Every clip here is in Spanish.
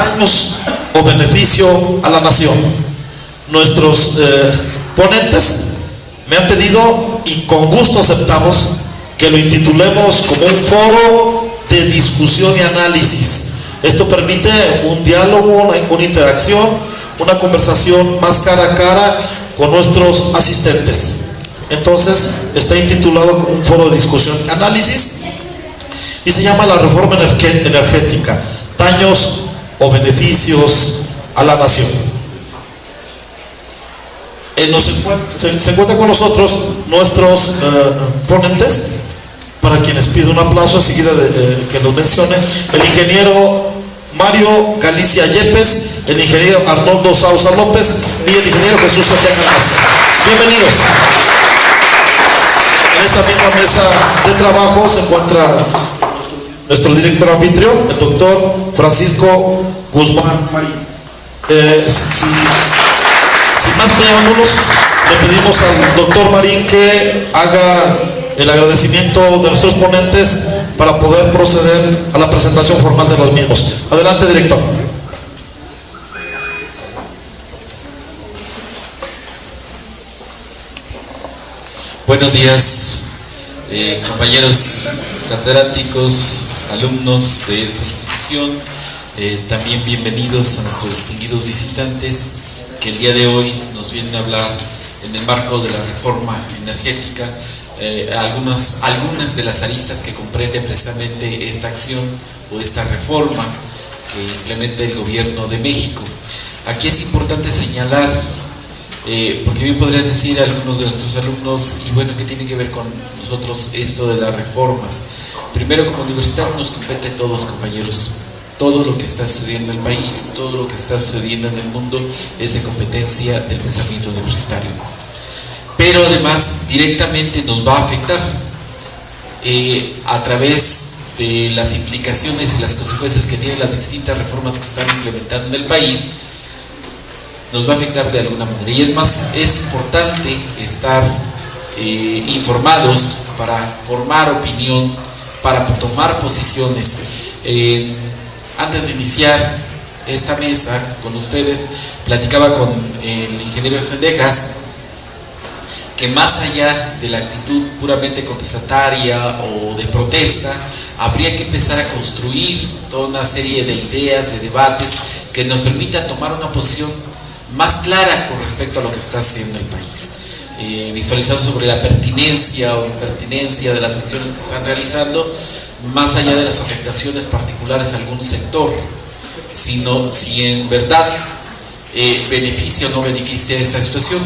daños o beneficio a la nación. Nuestros ponentes me han pedido, y con gusto aceptamos, que lo intitulemos como un foro de discusión y análisis. Esto permite un diálogo, una interacción, una conversación más cara a cara con nuestros asistentes. Entonces está intitulado como un foro de discusión y análisis, y se llama la reforma energética, daños o beneficios a la nación. Se encuentran con nosotros nuestros ponentes, para quienes pido un aplauso enseguida que los mencione: el ingeniero Mario Galicia Yepes, el ingeniero Arnoldo Sousa López y el ingeniero Jesús Santiago Vázquez. Bienvenidos. En esta misma mesa de trabajo se encuentra nuestro director anfitrión, el doctor Francisco Guzmán Marín. Sin más preámbulos, le pedimos al doctor Marín que haga el agradecimiento de nuestros ponentes para poder proceder a la presentación formal de los mismos. Adelante, director. Buenos días, compañeros catedráticos, alumnos de esta institución. También bienvenidos a nuestros distinguidos visitantes que el día de hoy nos vienen a hablar en el marco de la reforma energética, algunas de las aristas que comprende precisamente esta acción o esta reforma que implementa el gobierno de México. Aquí es importante señalar, porque bien podrían decir algunos de nuestros alumnos, y bueno, ¿qué tiene que ver con nosotros esto de las reformas? Primero, como universitario nos compete a todos, compañeros. Todo lo que está sucediendo en el país, todo lo que está sucediendo en el mundo es de competencia del pensamiento universitario. Pero además directamente nos va a afectar a través de las implicaciones y las consecuencias que tienen las distintas reformas que están implementando en el país. Nos va a afectar de alguna manera, y es más, es importante estar informados para formar opinión, para tomar posiciones. Antes de iniciar esta mesa con ustedes, platicaba con el ingeniero Sendejas que más allá de la actitud puramente contestataria o de protesta, habría que empezar a construir toda una serie de ideas, de debates que nos permitan tomar una posición más clara con respecto a lo que está haciendo el país, visualizando sobre la pertinencia o impertinencia de las acciones que están realizando, más allá de las afectaciones particulares a algún sector, sino si en verdad beneficia o no beneficia esta situación.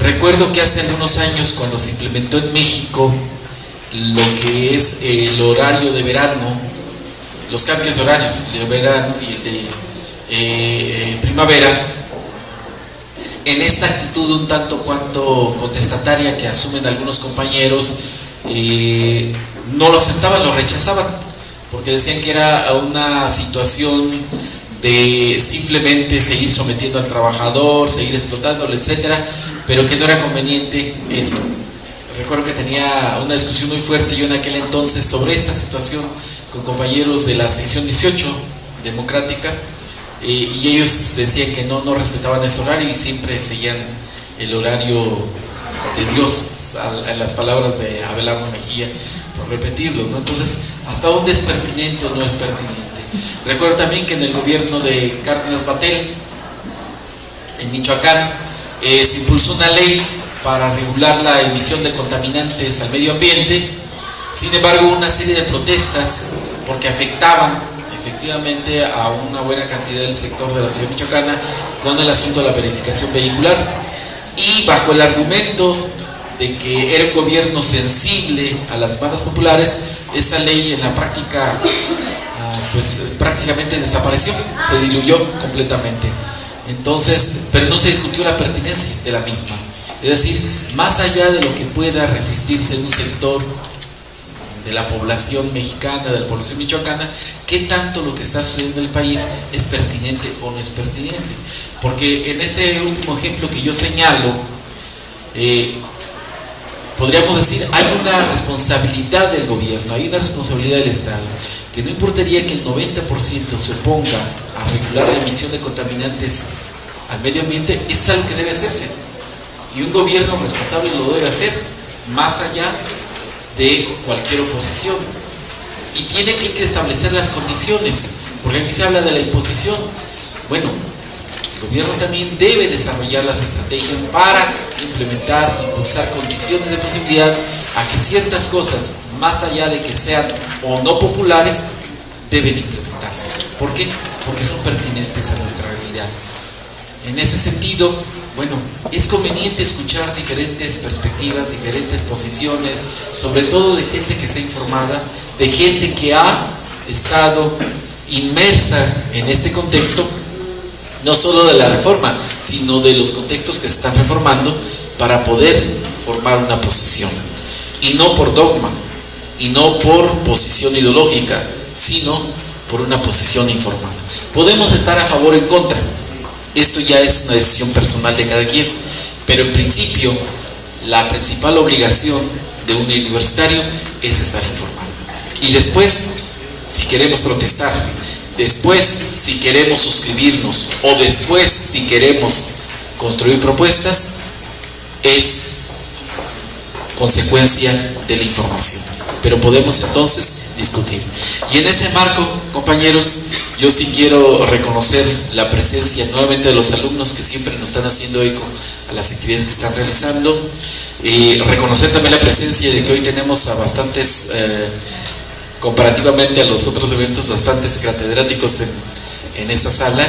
Recuerdo que hace algunos años, cuando se implementó en México lo que es el horario de verano, los cambios de horarios, el de verano y el de primavera, en esta actitud un tanto cuanto contestataria que asumen algunos compañeros, no lo aceptaban, lo rechazaban, porque decían que era una situación de simplemente seguir sometiendo al trabajador, seguir explotándolo, etcétera, pero que no era conveniente esto. Recuerdo que tenía una discusión muy fuerte yo en aquel entonces sobre esta situación con compañeros de la sección 18 democrática, y ellos decían que no respetaban ese horario y siempre seguían el horario de Dios, en las palabras de Abelardo Mejía, por repetirlo, ¿no? Entonces, ¿hasta dónde es pertinente o no es pertinente? Recuerdo también que en el gobierno de Cárdenas Batel, en Michoacán, se impulsó una ley para regular la emisión de contaminantes al medio ambiente. Sin embargo, una serie de protestas, porque afectaban efectivamente a una buena cantidad del sector de la ciudad michoacana, con el asunto de la verificación vehicular, y bajo el argumento de que era un gobierno sensible a las demandas populares, esa ley en la práctica pues prácticamente desapareció, se diluyó completamente. Entonces, pero no se discutió la pertinencia de la misma. Es decir, más allá de lo que pueda resistirse un sector de la población mexicana, de la población michoacana, ¿qué tanto lo que está sucediendo en el país es pertinente o no es pertinente? Porque en este último ejemplo que yo señalo, podríamos decir, hay una responsabilidad del gobierno, hay una responsabilidad del Estado, que no importaría que el 90% se oponga a regular la emisión de contaminantes al medio ambiente, es algo que debe hacerse. Y un gobierno responsable lo debe hacer, más allá de cualquier oposición. Y tiene que establecer las condiciones, porque aquí se habla de la imposición. Bueno, el gobierno también debe desarrollar las estrategias para implementar, impulsar condiciones de posibilidad a que ciertas cosas, más allá de que sean o no populares, deben implementarse. ¿Por qué? Porque son pertinentes a nuestra realidad. En ese sentido, bueno, es conveniente escuchar diferentes perspectivas, diferentes posiciones, sobre todo de gente que está informada, de gente que ha estado inmersa en este contexto, no solo de la reforma, sino de los contextos que se están reformando, para poder formar una posición. Y no por dogma, y no por posición ideológica, sino por una posición informada. Podemos estar a favor o en contra. Esto ya es una decisión personal de cada quien, pero en principio la principal obligación de un universitario es estar informado. Y después, si queremos protestar, después si queremos suscribirnos, o después si queremos construir propuestas, es consecuencia de la información. Pero podemos entonces discutir. Y en ese marco, compañeros, yo sí quiero reconocer la presencia nuevamente de los alumnos que siempre nos están haciendo eco a las actividades que están realizando. Reconocer también la presencia de que hoy tenemos a bastantes, comparativamente a los otros eventos, bastantes catedráticos en esta sala,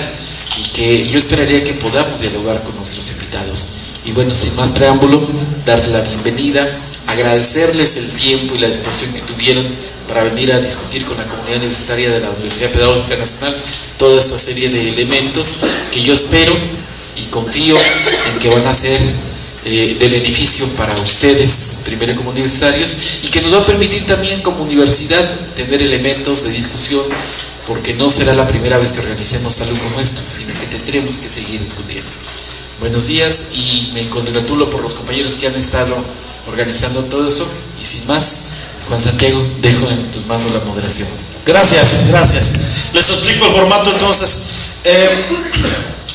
y que yo esperaría que podamos dialogar con nuestros invitados. Y bueno, sin más preámbulo, darle la bienvenida, agradecerles el tiempo y la disposición que tuvieron para venir a discutir con la comunidad universitaria de la Universidad Pedagógica Nacional toda esta serie de elementos que yo espero y confío en que van a ser de beneficio para ustedes, primero como universitarios, y que nos va a permitir también como universidad tener elementos de discusión, porque no será la primera vez que organicemos algo como esto, sino que tendremos que seguir discutiendo. Buenos días, y me congratulo por los compañeros que han estado organizando todo eso, y sin más, Juan Santiago, dejo en tus manos la moderación. Gracias, gracias. Les explico el formato entonces.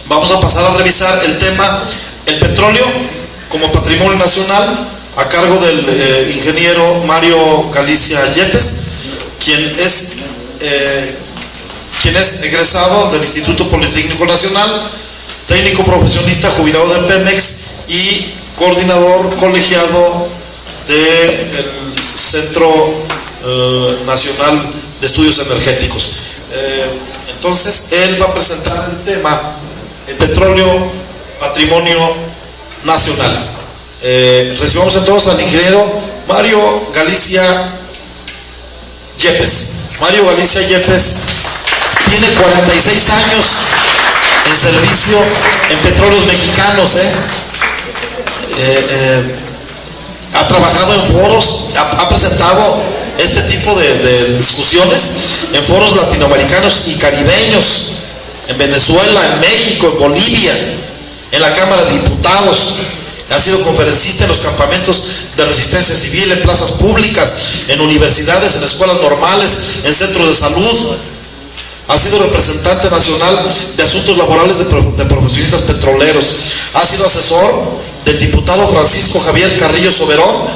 Vamos a pasar a revisar el tema, el petróleo como patrimonio nacional, a cargo del ingeniero Mario Galicia Yepes, quien es egresado del Instituto Politécnico Nacional, técnico profesionista jubilado de Pemex y coordinador colegiado del Centro Nacional de Estudios Energéticos. Entonces, él va a presentar el tema, el petróleo, patrimonio nacional. Recibamos entonces al ingeniero Mario Galicia Yepes. Mario Galicia Yepes tiene 46 años en servicio en Petróleos Mexicanos, ha trabajado en foros, ha presentado este tipo de discusiones en foros latinoamericanos y caribeños, en Venezuela, en México, en Bolivia, en la Cámara de Diputados. Ha sido conferencista en los campamentos de resistencia civil, en plazas públicas, en universidades, en escuelas normales, en centros de salud. Ha sido representante nacional de asuntos laborales de profesionistas petroleros. Ha sido asesor del diputado Francisco Javier Carrillo Soberón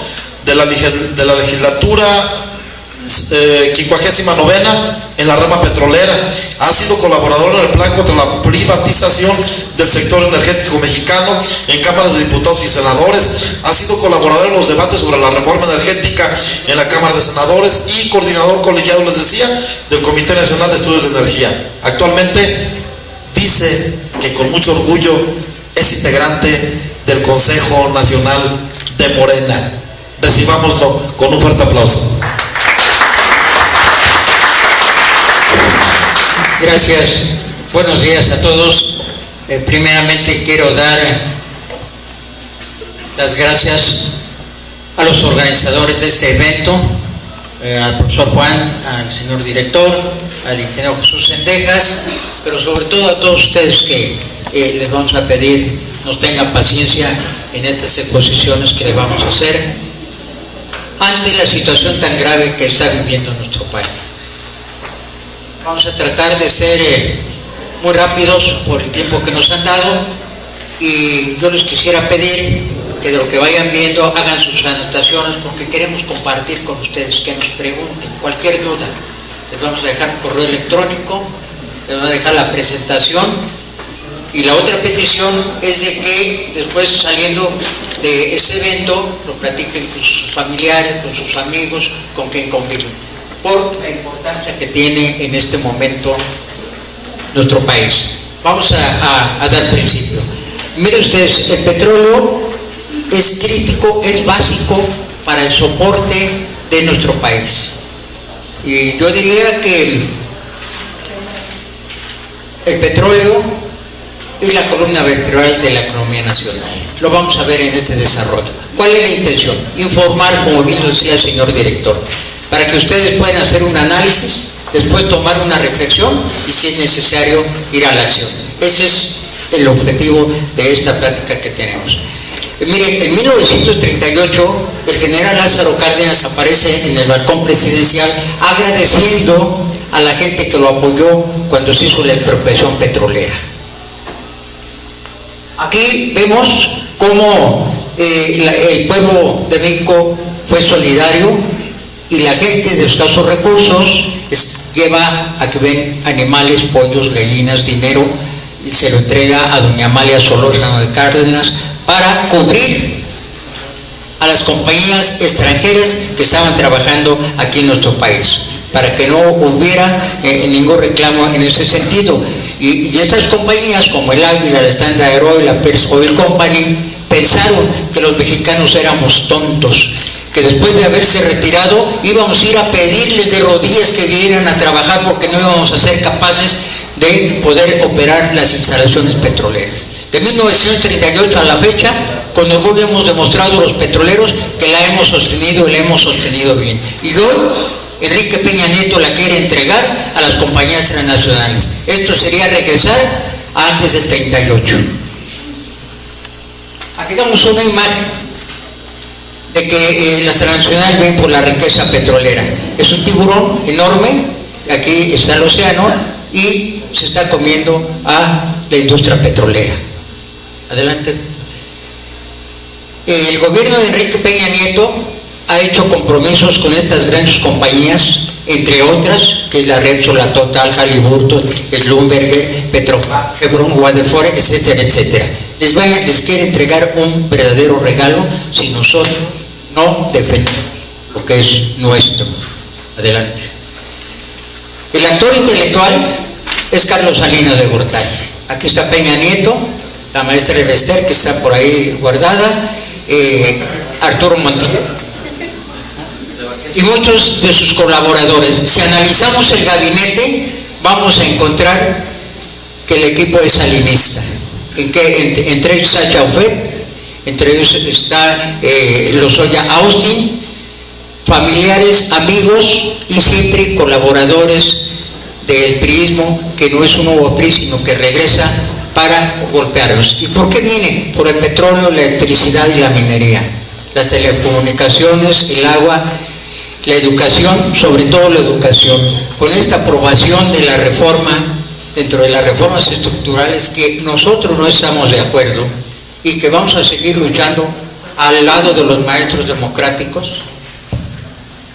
de la legislatura 59ª en la rama petrolera. Ha sido colaborador en el plan contra la privatización del sector energético mexicano en cámaras de diputados y senadores. Ha sido colaborador en los debates sobre la reforma energética en la Cámara de Senadores y coordinador colegiado, les decía, del Comité Nacional de Estudios de Energía. Actualmente dice que con mucho orgullo es integrante del Consejo Nacional de Morena. Recibámoslo con un fuerte aplauso. Gracias, buenos días a todos. Primeramente quiero dar las gracias a los organizadores de este evento, al profesor Juan, al señor director, al ingeniero Jesús Sendejas, pero sobre todo a todos ustedes que les vamos a pedir nos tengan paciencia en estas exposiciones que le vamos a hacer ante la situación tan grave que está viviendo nuestro país. Vamos a tratar de ser muy rápidos por el tiempo que nos han dado, y yo les quisiera pedir que de lo que vayan viendo hagan sus anotaciones, porque queremos compartir con ustedes, que nos pregunten cualquier duda. Les vamos a dejar un correo electrónico, les vamos a dejar la presentación, y la otra petición es de que después, saliendo de ese evento, lo platiquen con sus familiares, con sus amigos, con quien conviven, por la importancia que tiene en este momento nuestro país. Vamos a dar principio. Miren ustedes, el petróleo es crítico, es básico para el soporte de nuestro país. Y yo diría que el petróleo es la columna vertebral de la economía nacional. Lo vamos a ver en este desarrollo. ¿Cuál es la intención? Informar, como bien lo decía el señor director, para que ustedes puedan hacer un análisis, después tomar una reflexión y, si es necesario, ir a la acción. Ese es el objetivo de esta plática que tenemos. Miren, en 1938 el general Lázaro Cárdenas aparece en el balcón presidencial agradeciendo a la gente que lo apoyó cuando se hizo la expropiación petrolera. Aquí vemos cómo el pueblo de México fue solidario, y la gente de escasos recursos lleva a que ven animales, pollos, gallinas, dinero, y se lo entrega a doña Amalia Solórzano de Cárdenas para cubrir a las compañías extranjeras que estaban trabajando aquí en nuestro país, para que no hubiera ningún reclamo en ese sentido. Y estas compañías, como el Águila, la Standard Oil, la Pers Oil Company, pensaron que los mexicanos éramos tontos, que después de haberse retirado íbamos a ir a pedirles de rodillas que vinieran a trabajar, porque no íbamos a ser capaces de poder operar las instalaciones petroleras. De 1938 a la fecha, con orgullo hemos demostrado los petroleros que la hemos sostenido, y la hemos sostenido bien. Y hoy Enrique Peña Nieto la quiere entregar a las compañías transnacionales. Esto sería regresar a antes del 38. Aquí damos una imagen de que las transnacionales ven por la riqueza petrolera. Es un tiburón enorme, aquí está el océano, y se está comiendo a la industria petrolera. Adelante. El gobierno de Enrique Peña Nieto ha hecho compromisos con estas grandes compañías, entre otras, que es la Repsol, la Total, Halliburton, Schlumberger, Petrofac, Chevron, Waterford, etcétera, etcétera. Les quiere entregar un verdadero regalo si nosotros no defendemos lo que es nuestro. Adelante. El actor intelectual es Carlos Salinas de Gortari. Aquí está Peña Nieto, la maestra Elvester, que está por ahí guardada, Arturo Montiel y muchos de sus colaboradores. Si analizamos el gabinete, vamos a encontrar que el equipo es salinista. Entre ellos está Chaufet, entre ellos está Lozoya Austin, familiares, amigos y siempre colaboradores del priismo, que no es un nuevo PRI, sino que regresa para golpearlos. ¿Y por qué viene? Por el petróleo, la electricidad y la minería, las telecomunicaciones, el agua, la educación, sobre todo la educación. Con esta aprobación de la reforma, dentro de las reformas estructurales que nosotros no estamos de acuerdo y que vamos a seguir luchando al lado de los maestros democráticos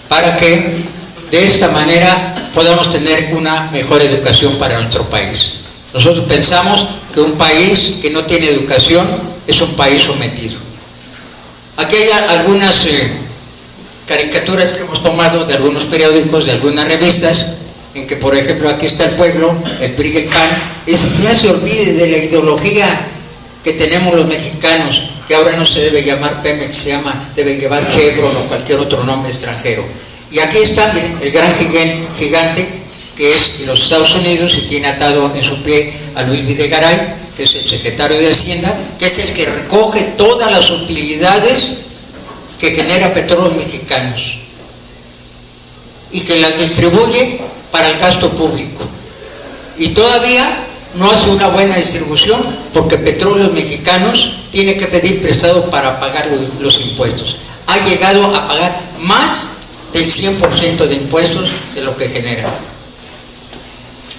para que de esta manera podamos tener una mejor educación para nuestro país. Nosotros pensamos que un país que no tiene educación es un país sometido. Aquí hay algunas caricaturas que hemos tomado de algunos periódicos, de algunas revistas, en que, por ejemplo, aquí está el pueblo, el PRI y el PAN, es que ya se olvide de la ideología que tenemos los mexicanos, que ahora no se debe llamar Pemex, debe llevar Chevron o cualquier otro nombre extranjero. Y aquí está, miren, el gran gigante, que es los Estados Unidos, y tiene atado en su pie a Luis Videgaray, que es el secretario de Hacienda, que es el que recoge todas las utilidades que genera Petróleos Mexicanos y que las distribuye para el gasto público. Y todavía no hace una buena distribución, porque Petróleos Mexicanos tiene que pedir prestado para pagar los impuestos. Ha llegado a pagar más del 100% de impuestos de lo que genera.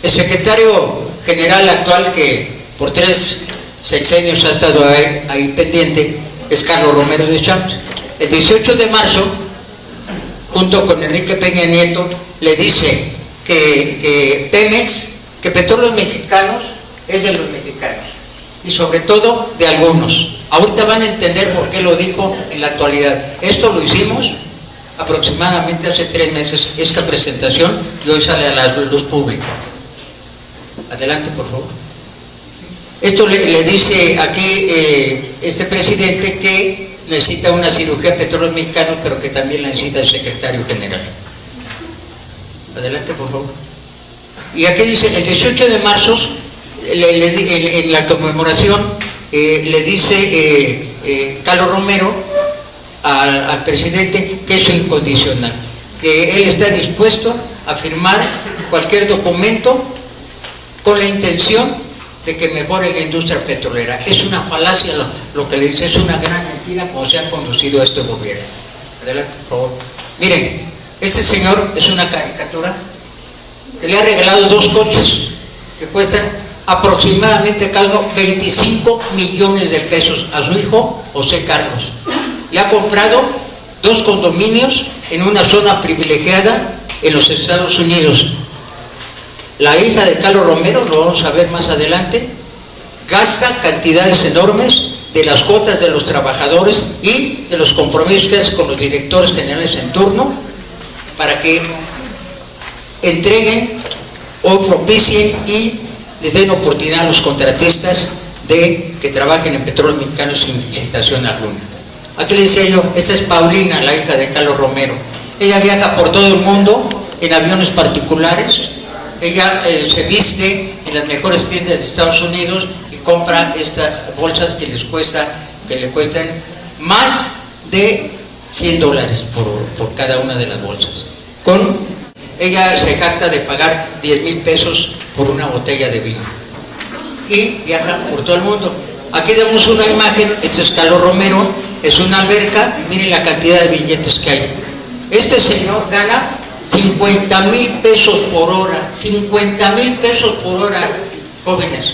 El secretario general actual, que por 3 sexenios ha estado ahí pendiente, es Carlos Romero de Champs. El 18 de marzo, junto con Enrique Peña Nieto, le dice que Pemex, que Petróleos Mexicanos es de los mexicanos y sobre todo de algunos. Ahorita van a entender por qué lo dijo en la actualidad. Esto lo hicimos aproximadamente hace 3 meses, esta presentación, y hoy sale a la luz pública. Adelante, por favor. Esto le dice aquí este presidente que necesita una cirugía de Petróleos Mexicanos, pero que también la necesita el secretario general. Adelante, por favor. Y aquí dice, el 18 de marzo, en la conmemoración, le dice Carlos Romero al presidente que es incondicional, que él está dispuesto a firmar cualquier documento con la intención de que mejore la industria petrolera. Es una falacia lo que le dice, es una gran mentira como se ha conducido a este gobierno. Adelante, por favor. Miren, este señor es una caricatura que le ha regalado 2 coches que cuestan aproximadamente cada uno 25 millones de pesos a su hijo José Carlos. Le ha comprado 2 condominios en una zona privilegiada en los Estados Unidos. La hija de Carlos Romero, lo vamos a ver más adelante, gasta cantidades enormes de las cuotas de los trabajadores y de los compromisos que hace con los directores generales en turno para que entreguen o propicien y les den oportunidad a los contratistas de que trabajen en Petróleos Mexicanos sin licitación alguna. Aquí le decía yo, esta es Paulina, la hija de Carlos Romero. Ella viaja por todo el mundo en aviones particulares. Ella se viste en las mejores tiendas de Estados Unidos y compra estas bolsas que le cuestan más de $100 por cada una de las bolsas. Ella se jacta de pagar 10,000 pesos por una botella de vino y viaja por todo el mundo. Aquí vemos una imagen, este es Carlos Romero, es una alberca, miren la cantidad de billetes que hay. Este señor gana 50,000 pesos por hora, 50,000 pesos por hora, jóvenes.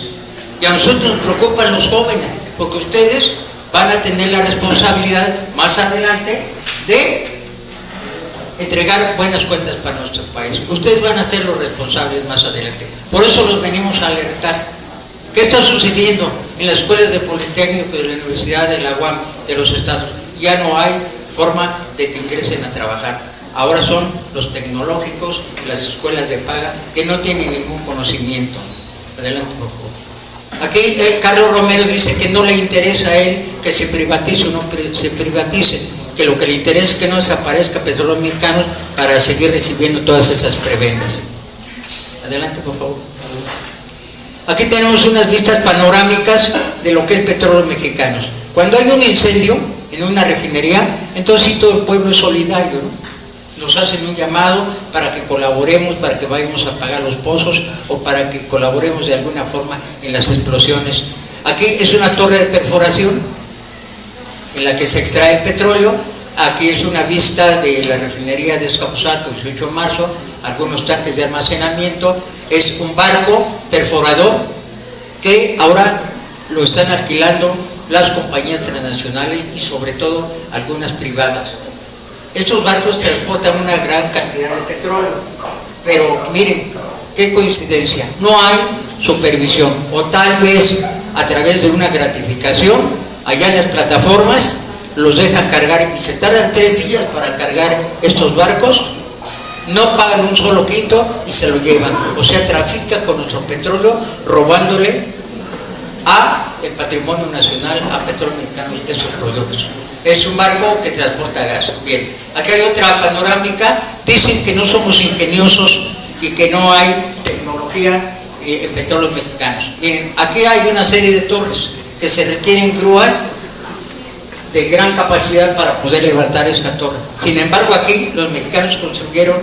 Y a nosotros nos preocupan los jóvenes, porque ustedes van a tener la responsabilidad más adelante de entregar buenas cuentas para nuestro país. Ustedes van a ser los responsables más adelante. Por eso los venimos a alertar. ¿Qué está sucediendo en las escuelas de Politécnico de la Universidad de la UAM de los estados? Ya no hay forma de que ingresen a trabajar. Ahora son los tecnológicos, las escuelas de paga, que no tienen ningún conocimiento. Adelante, por favor. Aquí Carlos Romero dice que no le interesa a él que se privatice o no se privatice, que lo que le interesa es que no desaparezca Petróleos Mexicanos para seguir recibiendo todas esas prebendas. Adelante, por favor. Aquí tenemos unas vistas panorámicas de lo que es Petróleos Mexicanos. Cuando hay un incendio en una refinería, entonces sí, todo el pueblo es solidario, ¿no? Nos hacen un llamado para que colaboremos, para que vayamos a apagar los pozos o para que colaboremos de alguna forma en las explosiones. Aquí es una torre de perforación en la que se extrae el petróleo. Aquí es una vista de la refinería de Escapuzalco, 18 de marzo, algunos tanques de almacenamiento. Es un barco perforador que ahora lo están alquilando las compañías transnacionales y sobre todo algunas privadas. Estos barcos transportan una gran cantidad de petróleo, pero miren, qué coincidencia, no hay supervisión, o tal vez a través de una gratificación, allá en las plataformas, los dejan cargar y se tardan 3 días para cargar estos barcos, no pagan un solo quinto y se lo llevan, o sea, trafican con nuestro petróleo, robándole a el patrimonio nacional, a Petróleos Mexicanos, esos productos. Es un barco que transporta gas. Bien, aquí hay otra panorámica. Dicen que no somos ingeniosos y que no hay tecnología en Petróleos Mexicanos. Miren, aquí hay una serie de torres que se requieren grúas de gran capacidad para poder levantar esta torre. Sin embargo, aquí los mexicanos construyeron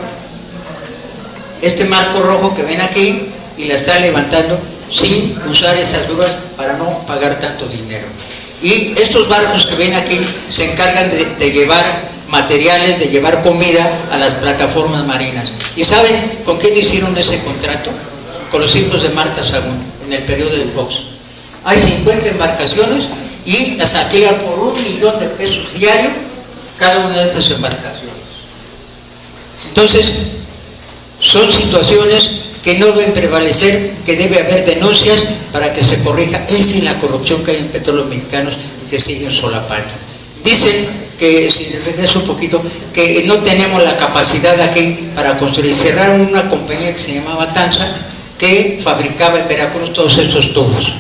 este marco rojo que ven aquí y la están levantando sin usar esas grúas para no pagar tanto dinero. Y estos barcos que ven aquí se encargan de llevar materiales, de llevar comida a las plataformas marinas. ¿Y saben con quién hicieron ese contrato? con los hijos de Marta Sagún, en el periodo de Fox. Hay 50 embarcaciones y las alquilan por $1,000,000 diario cada una de estas embarcaciones. Entonces, son situaciones que no deben prevalecer, que debe haber denuncias para que se corrija. Es la corrupción que hay en Petróleos Mexicanos y que siguen solapando. Dicen que, si regreso un poquito, que no tenemos la capacidad aquí para construir. Cerraron una compañía que se llamaba Tanza, que fabricaba en Veracruz todos estos tubos.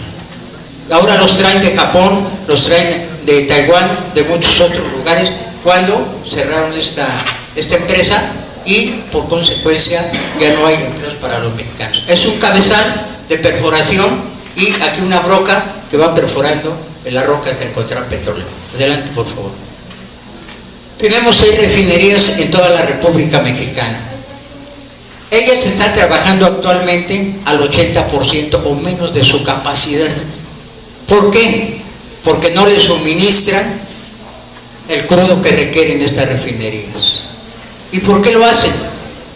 Ahora los traen de Japón, los traen de Taiwán, de muchos otros lugares, cuando cerraron esta empresa, y por consecuencia ya no hay empleos para los mexicanos. Es un cabezal de perforación y aquí una broca que va perforando en la roca hasta encontrar petróleo. Adelante, por favor. Tenemos 6 refinerías en toda la República Mexicana. Ellas están trabajando actualmente al 80% o menos de su capacidad. ¿Por qué? Porque no les suministran el crudo que requieren estas refinerías. ¿Y por qué lo hacen?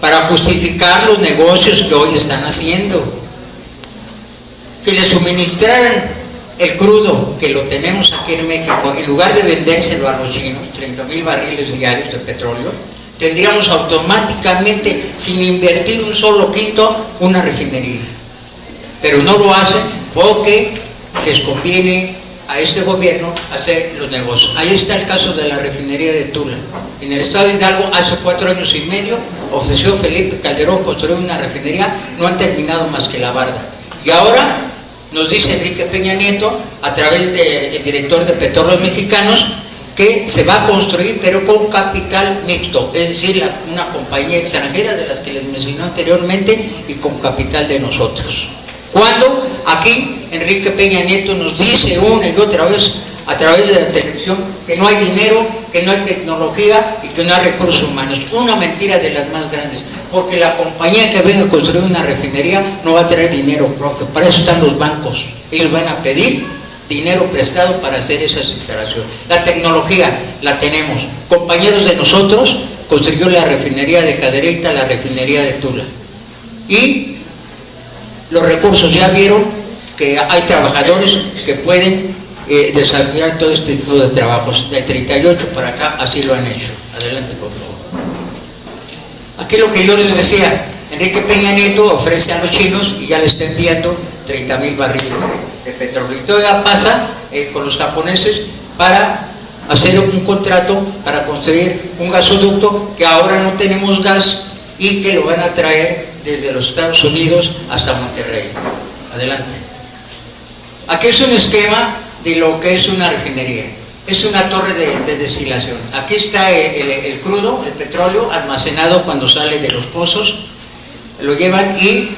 Para justificar los negocios que hoy están haciendo. Si les suministraran el crudo que lo tenemos aquí en México, en lugar de vendérselo a los chinos, 30,000 barriles diarios de petróleo, tendríamos automáticamente, sin invertir un solo quinto, una refinería. Pero no lo hacen porque les conviene a este gobierno hacer los negocios. Ahí está el caso de la refinería de Tula. En el estado de Hidalgo, hace 4 años y medio, ofreció Felipe Calderón construir una refinería, no han terminado más que la barda. Y ahora nos dice Enrique Peña Nieto, a través del director de Petróleos Mexicanos, que se va a construir, pero con capital mixto, es decir, una compañía extranjera de las que les mencioné anteriormente y con capital de nosotros. Cuando aquí Enrique Peña Nieto nos dice una y otra vez a través de la televisión que no hay dinero, que no hay tecnología y que no hay recursos humanos. Una mentira de las más grandes, porque la compañía que venga a construir una refinería no va a traer dinero propio. Para eso están los bancos. Ellos van a pedir dinero prestado para hacer esas instalaciones. La tecnología la tenemos. Compañeros de nosotros construyó la refinería de Cadereyta, la refinería de Tula. Y los recursos, ya vieron que hay trabajadores que pueden desarrollar todo este tipo de trabajos. Del 38 para acá así lo han hecho. Adelante, por favor. Aquí lo que yo les decía, Enrique Peña Nieto ofrece a los chinos y ya le está enviando 30,000 barriles de petróleo. Y todavía pasa con los japoneses para hacer un contrato para construir un gasoducto que ahora no tenemos gas y que lo van a traer desde los Estados Unidos hasta Monterrey. Adelante. Aquí es un esquema de lo que es una refinería. Es una torre de destilación. Aquí está el crudo, el petróleo almacenado cuando sale de los pozos. Lo llevan y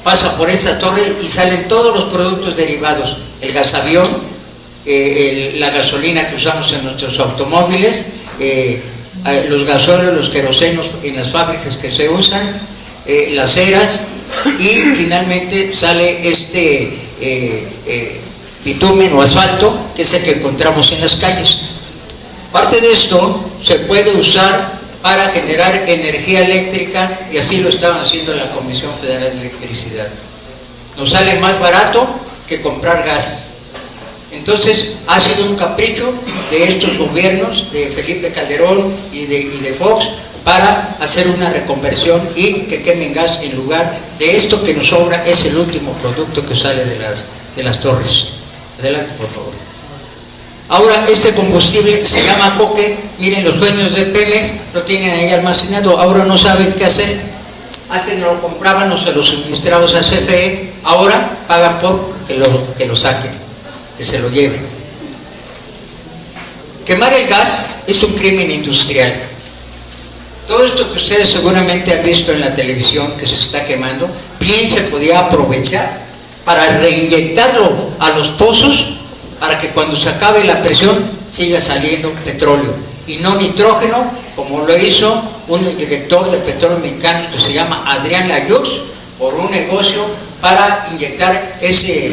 pasa por esta torre y salen todos los productos derivados. El gasavión, la gasolina que usamos en nuestros automóviles, los gasóleos, los querosenos en las fábricas que se usan, las ceras, y finalmente sale este bitumen o asfalto, que es el que encontramos en las calles. Parte de esto se puede usar para generar energía eléctrica, y así lo estaban haciendo la Comisión Federal de Electricidad. Nos sale más barato que comprar gas. Entonces ha sido un capricho de estos gobiernos, de Felipe Calderón y de Fox, para hacer una reconversión y que quemen gas en lugar de esto que nos sobra. Es el último producto que sale de las torres. Adelante, por favor. Ahora este combustible que se llama coque, miren, los dueños de Pemex lo tienen ahí almacenado, ahora no saben qué hacer. Antes no lo compraban o se lo suministraban a CFE, ahora pagan por que lo saquen, que se lo lleven. Quemar el gas es un crimen industrial. Todo esto que ustedes seguramente han visto en la televisión que se está quemando, bien se podía aprovechar para reinyectarlo a los pozos, para que cuando se acabe la presión siga saliendo petróleo y no nitrógeno, como lo hizo un director de Petróleos Mexicanos que se llama Adrián Layux, por un negocio para inyectar ese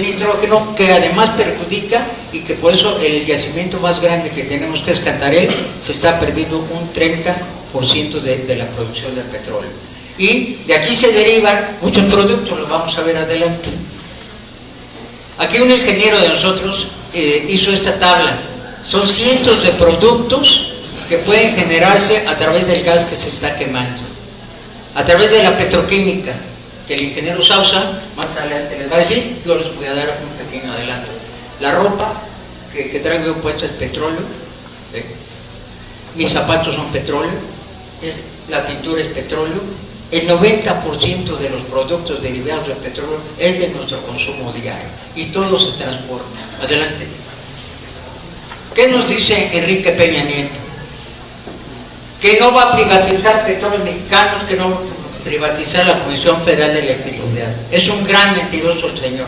nitrógeno, que además perjudica, y que por eso el yacimiento más grande que tenemos, que es Cantarell, se está perdiendo un 30% de la producción del petróleo. Y de aquí se derivan muchos productos, los vamos a ver adelante. Aquí un ingeniero de nosotros hizo esta tabla. Son cientos de productos que pueden generarse a través del gas que se está quemando, a través de la petroquímica, que el ingeniero Sausa más adelante les va a decir. Yo les voy a dar un pequeño adelanto. La ropa que traigo yo puesta es petróleo, mis zapatos son petróleo, la pintura es petróleo, el 90% de los productos derivados del petróleo es de nuestro consumo diario y todo se transporta. Adelante. ¿Qué nos dice Enrique Peña Nieto? Que no va a privatizar Petróleos Mexicanos, que no va a privatizar la Comisión Federal de Electricidad. Es un gran mentiroso el señor.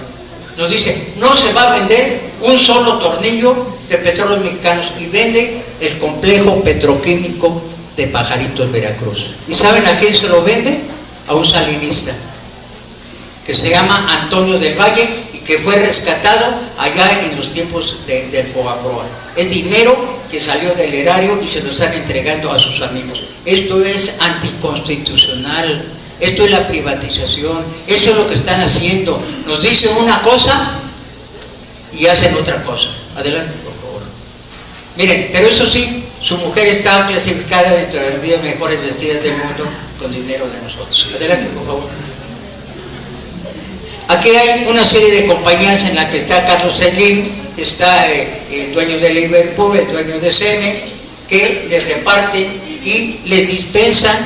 Nos dice, no se va a vender un solo tornillo de Petróleos Mexicanos, y vende el complejo petroquímico de Pajaritos, Veracruz. ¿Y saben a quién se lo vende? A un salinista que se llama Antonio del Valle y que fue rescatado allá en los tiempos del Fobaproa. Es dinero que salió del erario y se lo están entregando a sus amigos. Esto es anticonstitucional, esto es la privatización, eso es lo que están haciendo. Nos dicen una cosa y hacen otra cosa. Adelante, por favor. Miren, pero eso sí, su mujer está clasificada dentro de las 10 mejores vestidas del mundo con dinero de nosotros. Adelante, por favor. Aquí hay una serie de compañías en la que está Carlos Slim, está el dueño de Liverpool, el dueño de Cemex, que les reparten y les dispensan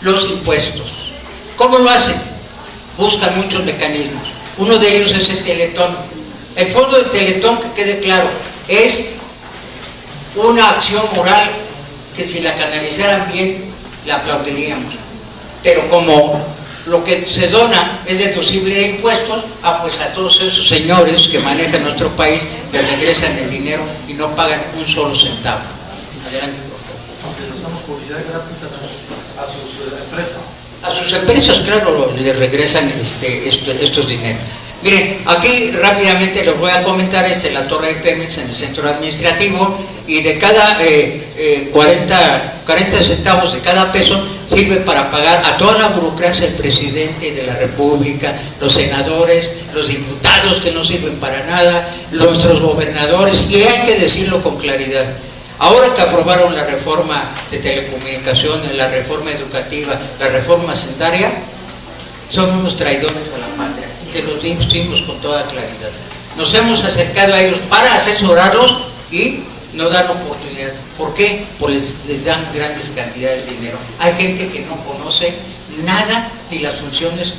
los impuestos. ¿Cómo lo hacen? Buscan muchos mecanismos. Uno de ellos es el Teletón. El fondo del Teletón, que quede claro, es una acción moral que si la canalizaran bien, la aplaudiríamos. Pero como lo que se dona es deducible de impuestos, pues a todos esos señores que manejan nuestro país les regresan el dinero y no pagan un solo centavo. Adelante, por favor. Aunque les damos publicidad gratis a sus empresas. A sus empresas, claro, les regresan estos dineros. Miren, aquí rápidamente les voy a comentar, la torre de Pemex en el centro administrativo, y de cada 40 centavos de cada peso sirve para pagar a toda la burocracia del presidente de la República, los senadores, los diputados que no sirven para nada, nuestros gobernadores, y hay que decirlo con claridad. Ahora que aprobaron la reforma de telecomunicaciones, la reforma educativa, la reforma hacendaria, son unos traidores a la patria, y se los decimos con toda claridad. Nos hemos acercado a ellos para asesorarlos y no dan oportunidad. ¿Por qué? Pues les dan grandes cantidades de dinero. Hay gente que no conoce nada ni las funciones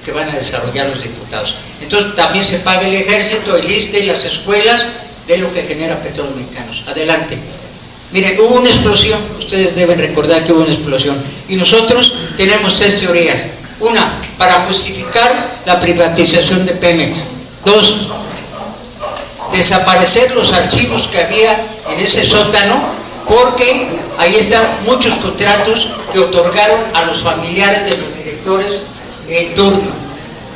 que van a desarrollar los diputados. Entonces también se paga el ejército, el ISSSTE, las escuelas, de lo que genera Petróleos Mexicanos. Adelante. Miren, hubo una explosión, ustedes deben recordar que hubo una explosión, y nosotros tenemos 3 teorías. Una, para justificar la privatización de Pemex. 2, desaparecer los archivos que había en ese sótano, porque ahí están muchos contratos que otorgaron a los familiares de los directores en turno.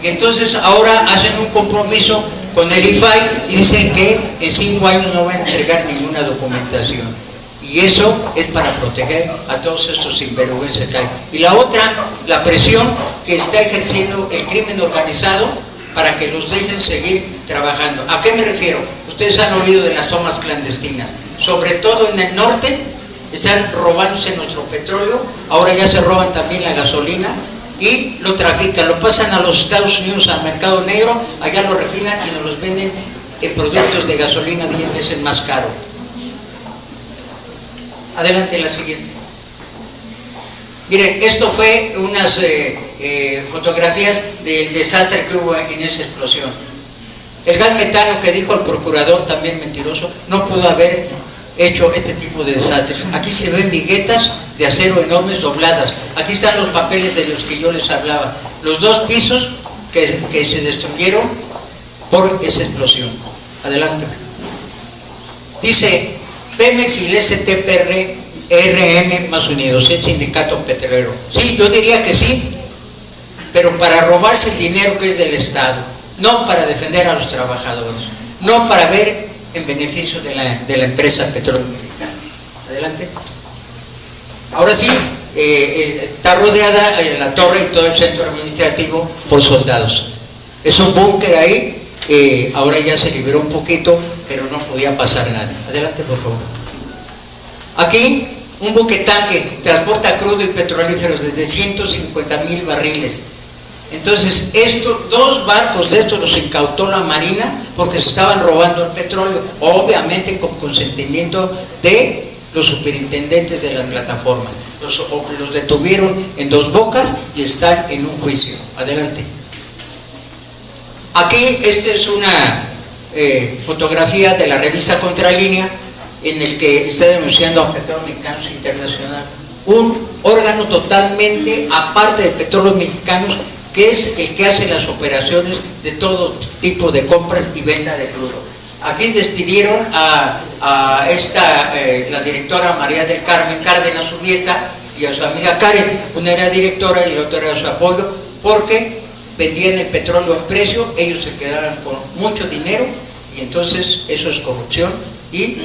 Y entonces ahora hacen un compromiso con el IFAI y dicen que en 5 años no van a entregar ninguna documentación. Y eso es para proteger a todos estos sinvergüenzas que hay. Y la otra, la presión que está ejerciendo el crimen organizado para que los dejen seguir trabajando. ¿A qué me refiero? Ustedes han oído de las tomas clandestinas. Sobre todo en el norte, están robándose nuestro petróleo, ahora ya se roban también la gasolina, y lo trafican, lo pasan a los Estados Unidos al mercado negro, allá lo refinan y nos los venden en productos de gasolina 10 veces más caro. Adelante, la siguiente. Miren, esto fue unas fotografías del desastre que hubo en esa explosión. El gas metano que dijo el procurador, también mentiroso, no pudo haber hecho este tipo de desastres. Aquí se ven viguetas de acero enormes dobladas. Aquí están los papeles de los que yo les hablaba. Los 2 pisos que se destruyeron por esa explosión. Adelante. Dice, Pemex y el STPRM más unidos, el sindicato petrolero. Sí, yo diría que sí, pero para robarse el dinero que es del Estado, no para defender a los trabajadores, no para ver en beneficio de la empresa Petróleos Mexicanos. Adelante. Ahora sí, está rodeada la torre y todo el centro administrativo por soldados. Es un búnker ahí, ahora ya se liberó un poquito, pero no podía pasar nada. Adelante, por favor. Aquí, un buque tanque transporta crudo y petrolíferos desde 150,000 barriles. Entonces, dos barcos de estos los incautó la Marina porque se estaban robando el petróleo, obviamente con consentimiento de los superintendentes de las plataformas. Los detuvieron en Dos Bocas y están en un juicio. Adelante. Aquí, esta es una fotografía de la revista Contralínea, en el que está denunciando a Petróleos Mexicanos Internacional, un órgano totalmente aparte de Petróleos Mexicanos, que es el que hace las operaciones de todo tipo de compras y venta de crudo. Aquí despidieron a la directora María del Carmen Cárdenas Urbieta y a su amiga Karen. Una era directora y la otra era su apoyo, porque vendían el petróleo en precio, ellos se quedaban con mucho dinero y entonces eso es corrupción y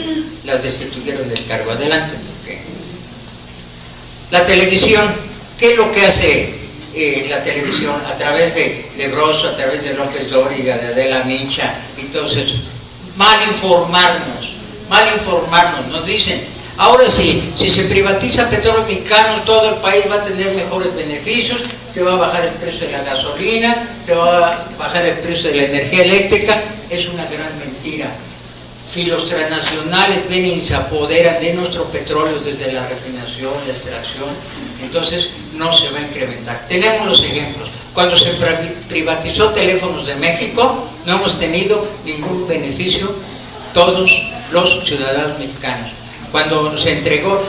las destituyeron del cargo. Adelante. Okay. La televisión, ¿qué es lo que hace la televisión? A través de Broso, a través de López Dóriga, de Adela Micha y todo eso. Mal informarnos, nos dicen, ahora sí, si se privatiza Petróleos Mexicanos, todo el país va a tener mejores beneficios, se va a bajar el precio de la gasolina, se va a bajar el precio de la energía eléctrica. Es una gran mentira. Si los transnacionales vienen y se apoderan de nuestro petróleo desde la refinación, la extracción, entonces no se va a incrementar. Tenemos los ejemplos. Cuando se privatizó Teléfonos de México, no hemos tenido ningún beneficio todos los ciudadanos mexicanos. Cuando se entregó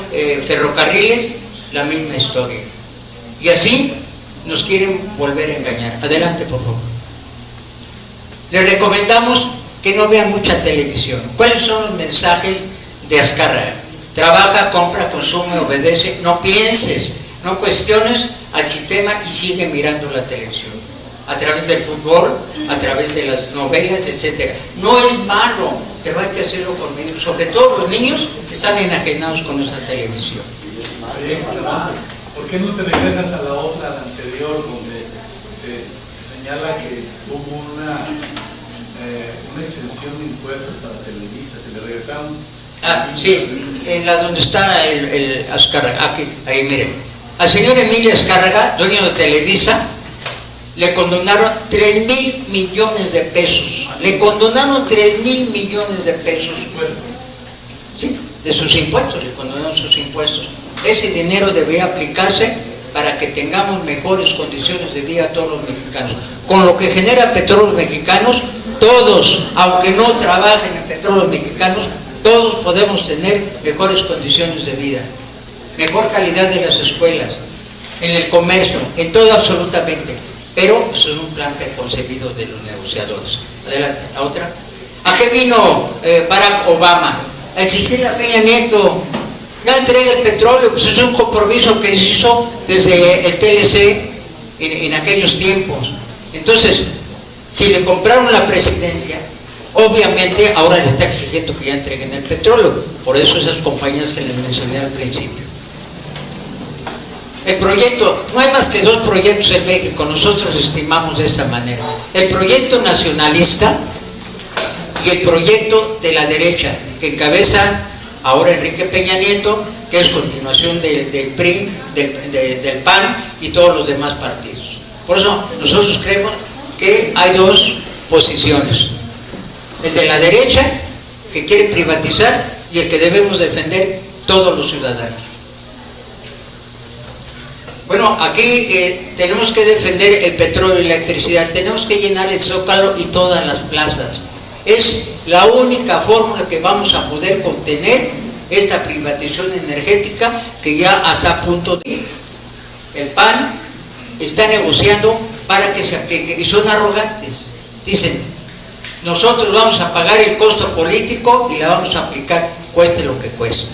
Ferrocarriles, la misma historia. Y así nos quieren volver a engañar. Adelante, por favor. Les recomendamos que no vean mucha televisión. ¿Cuáles son los mensajes de Azcárraga? Trabaja, compra, consume, obedece, no pienses, no cuestiones al sistema y sigue mirando la televisión. A través del fútbol, a través de las novelas, etc. No es malo, pero hay que hacerlo con niños, sobre todo los niños que están enajenados con esa televisión. ¿Por qué no te regresas a la otra, la anterior, donde se señala que hubo una exención de impuestos para Televisa, que le regresaron? Sí, en la donde está el Azcárraga, aquí, ahí miren. Al señor Emilio Azcárraga, dueño de Televisa, le condonaron 3,000 millones de pesos. Le condonaron 3,000 millones de pesos. Sí, de sus impuestos, le condonaron sus impuestos. Ese dinero debía aplicarse para que tengamos mejores condiciones de vida a todos los mexicanos. Con lo que genera Petróleos Mexicanos, todos, aunque no trabajen en Petróleos Mexicanos, todos podemos tener mejores condiciones de vida, mejor calidad de las escuelas, en el comercio, en todo absolutamente. Pero eso es un plan preconcebido de los negociadores. Adelante, la otra. ¿A qué vino Barack Obama? A exigirle a Peña Nieto la entrega del petróleo, pues es un compromiso que se hizo desde el TLC en aquellos tiempos. Entonces, si le compraron la presidencia, obviamente ahora le está exigiendo que ya entreguen el petróleo. Por eso esas compañías que les mencioné al principio. El proyecto, no hay más que 2 proyectos en México, nosotros estimamos de esta manera. El proyecto nacionalista y el proyecto de la derecha, que encabeza ahora Enrique Peña Nieto, que es continuación del PRI, del PAN y todos los demás partidos. Por eso nosotros creemos que hay 2 posiciones. El de la derecha, que quiere privatizar, y el que debemos defender todos los ciudadanos. Bueno, aquí tenemos que defender el petróleo y la electricidad, tenemos que llenar el Zócalo y todas las plazas. Es la única forma que vamos a poder contener esta privatización energética que ya está a punto de... El PAN está negociando para que se aplique y son arrogantes. Dicen, nosotros vamos a pagar el costo político y la vamos a aplicar, cueste lo que cueste.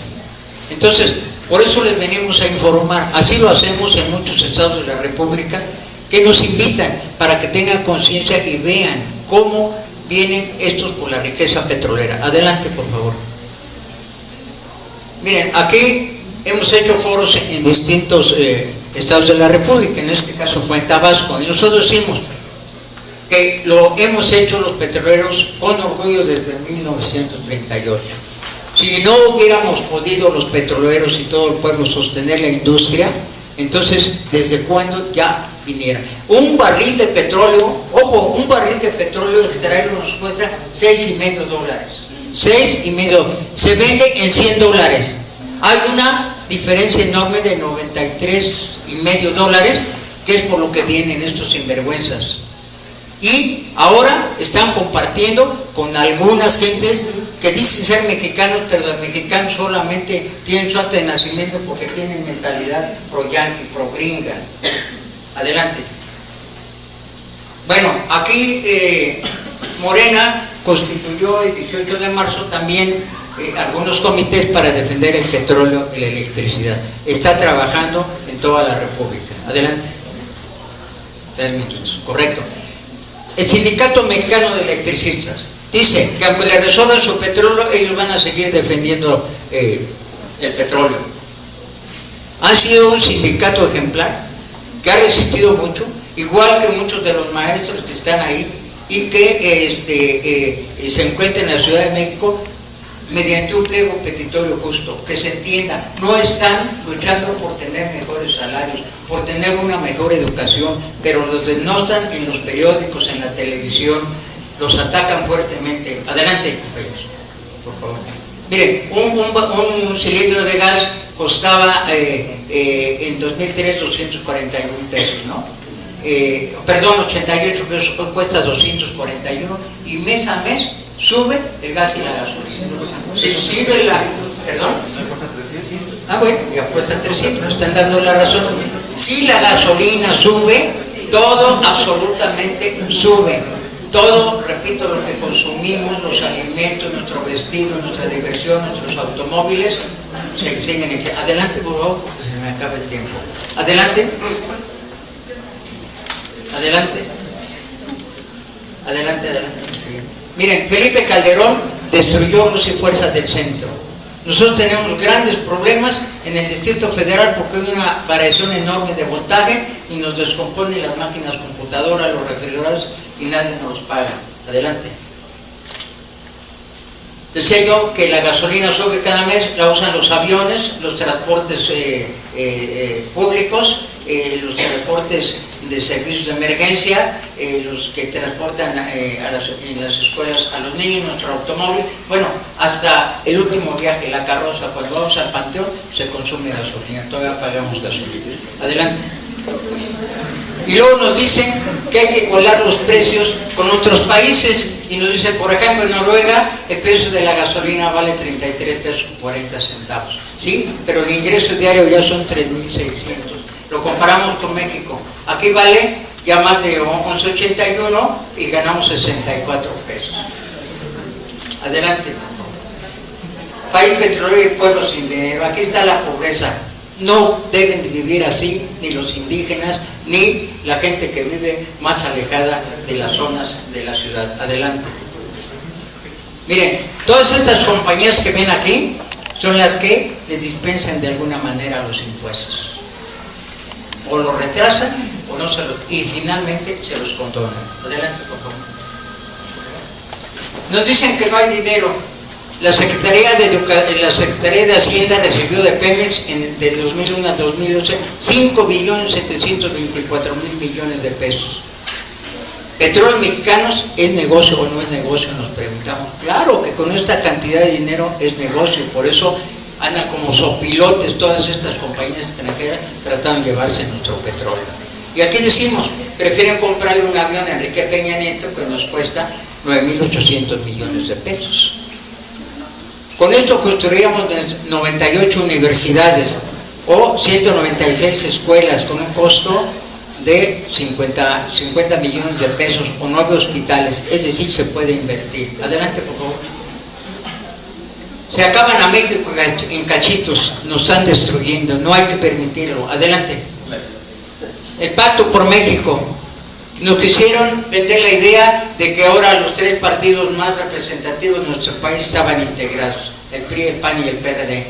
Entonces, por eso les venimos a informar. Así lo hacemos en muchos estados de la República, que nos invitan para que tengan conciencia y vean cómo vienen estos por la riqueza petrolera. Adelante, por favor. Miren, aquí hemos hecho foros en distintos estados de la República, en este caso fue en Tabasco, y nosotros decimos que lo hemos hecho los petroleros con orgullo desde 1938. Si no hubiéramos podido los petroleros y todo el pueblo sostener la industria, entonces, ¿desde cuándo ya viniera? Un barril de petróleo, ojo, un barril de petróleo extraerlo nos cuesta $6.5 $6.5, se vende en $100. Hay una diferencia enorme de $93.5, que es por lo que vienen estos sinvergüenzas. Y ahora están compartiendo con algunas gentes que dicen ser mexicanos, pero los mexicanos solamente tienen su acta de nacimiento porque tienen mentalidad pro-yanqui, pro-gringa. Adelante. Bueno, aquí Morena constituyó el 18 de marzo también algunos comités para defender el petróleo y la electricidad. Está trabajando en toda la República. Adelante. 3 minutos, correcto. El Sindicato Mexicano de Electricistas dice que aunque le resuelvan su petróleo, ellos van a seguir defendiendo el petróleo. Han sido un sindicato ejemplar que ha resistido mucho, igual que muchos de los maestros que están ahí y que se encuentran en la Ciudad de México mediante un pliego petitorio justo, que se entienda, no están luchando por tener mejores salarios, por tener una mejor educación, pero los que no están en los periódicos, en la televisión, los atacan fuertemente. Adelante, compañeros, por favor. Miren, un cilindro de gas costaba en 2003 241 pesos, ¿no? Perdón, 88 pesos, hoy cuesta 241 y mes a mes sube el gas y la gasolina. Si sigue la... ¿Perdón? Ah, bueno, ya cuesta 300, me están dando la razón. Si la gasolina sube, todo absolutamente sube. Todo, repito, lo que consumimos, los alimentos, nuestro vestido, nuestra diversión, nuestros automóviles, se siguen en... Adelante, por favor, porque se me acaba el tiempo. Adelante. Adelante. Adelante, adelante. Miren, Felipe Calderón destruyó Luz y Fuerza del Centro. Nosotros tenemos grandes problemas en el Distrito Federal porque hay una variación enorme de voltaje y nos descomponen las máquinas computadoras, los refrigeradores y nadie nos los paga. Adelante. Decía yo que la gasolina sube cada mes, la usan los aviones, los transportes públicos, los transportes de servicios de emergencia, los que transportan en las escuelas a los niños, nuestro automóvil, bueno, hasta el último viaje, la carroza, cuando vamos al panteón, se consume gasolina, todavía pagamos gasolina. Adelante. Y luego nos dicen que hay que igualar los precios con otros países, y nos dicen, por ejemplo, en Noruega el precio de la gasolina vale 33 pesos con 40 centavos, ¿sí? Pero el ingreso diario ya son 3.600. Lo comparamos con México. Aquí vale ya más de 11.81 y ganamos 64 pesos. Adelante. País petrolero y pueblo sin dinero. Aquí está la pobreza. No deben de vivir así ni los indígenas ni la gente que vive más alejada de las zonas de la ciudad. Adelante. Miren, todas estas compañías que ven aquí son las que les dispensan de alguna manera los impuestos. O los retrasan o no se los, y finalmente se los condonan. Adelante, por favor. Nos dicen que no hay dinero. La Secretaría de Hacienda recibió de Pemex de 2001 a 2011 $5.724.000 millones de pesos. ¿Petróleos Mexicanos es negocio o no es negocio? Nos preguntamos. Claro que con esta cantidad de dinero es negocio, por eso andan como sopilotes todas estas compañías extranjeras tratando de llevarse nuestro petróleo. Y aquí decimos, prefieren comprarle un avión a Enrique Peña Nieto que nos cuesta 9.800 millones de pesos. Con esto construiríamos 98 universidades o 196 escuelas con un costo de 50 millones de pesos o 9 hospitales, es decir, se puede invertir. Adelante, por favor. Se acaban a México en cachitos, nos están destruyendo, no hay que permitirlo. Adelante. El Pacto por México. Nos quisieron vender la idea de que ahora los 3 partidos más representativos de nuestro país estaban integrados, el PRI, el PAN y el PRD.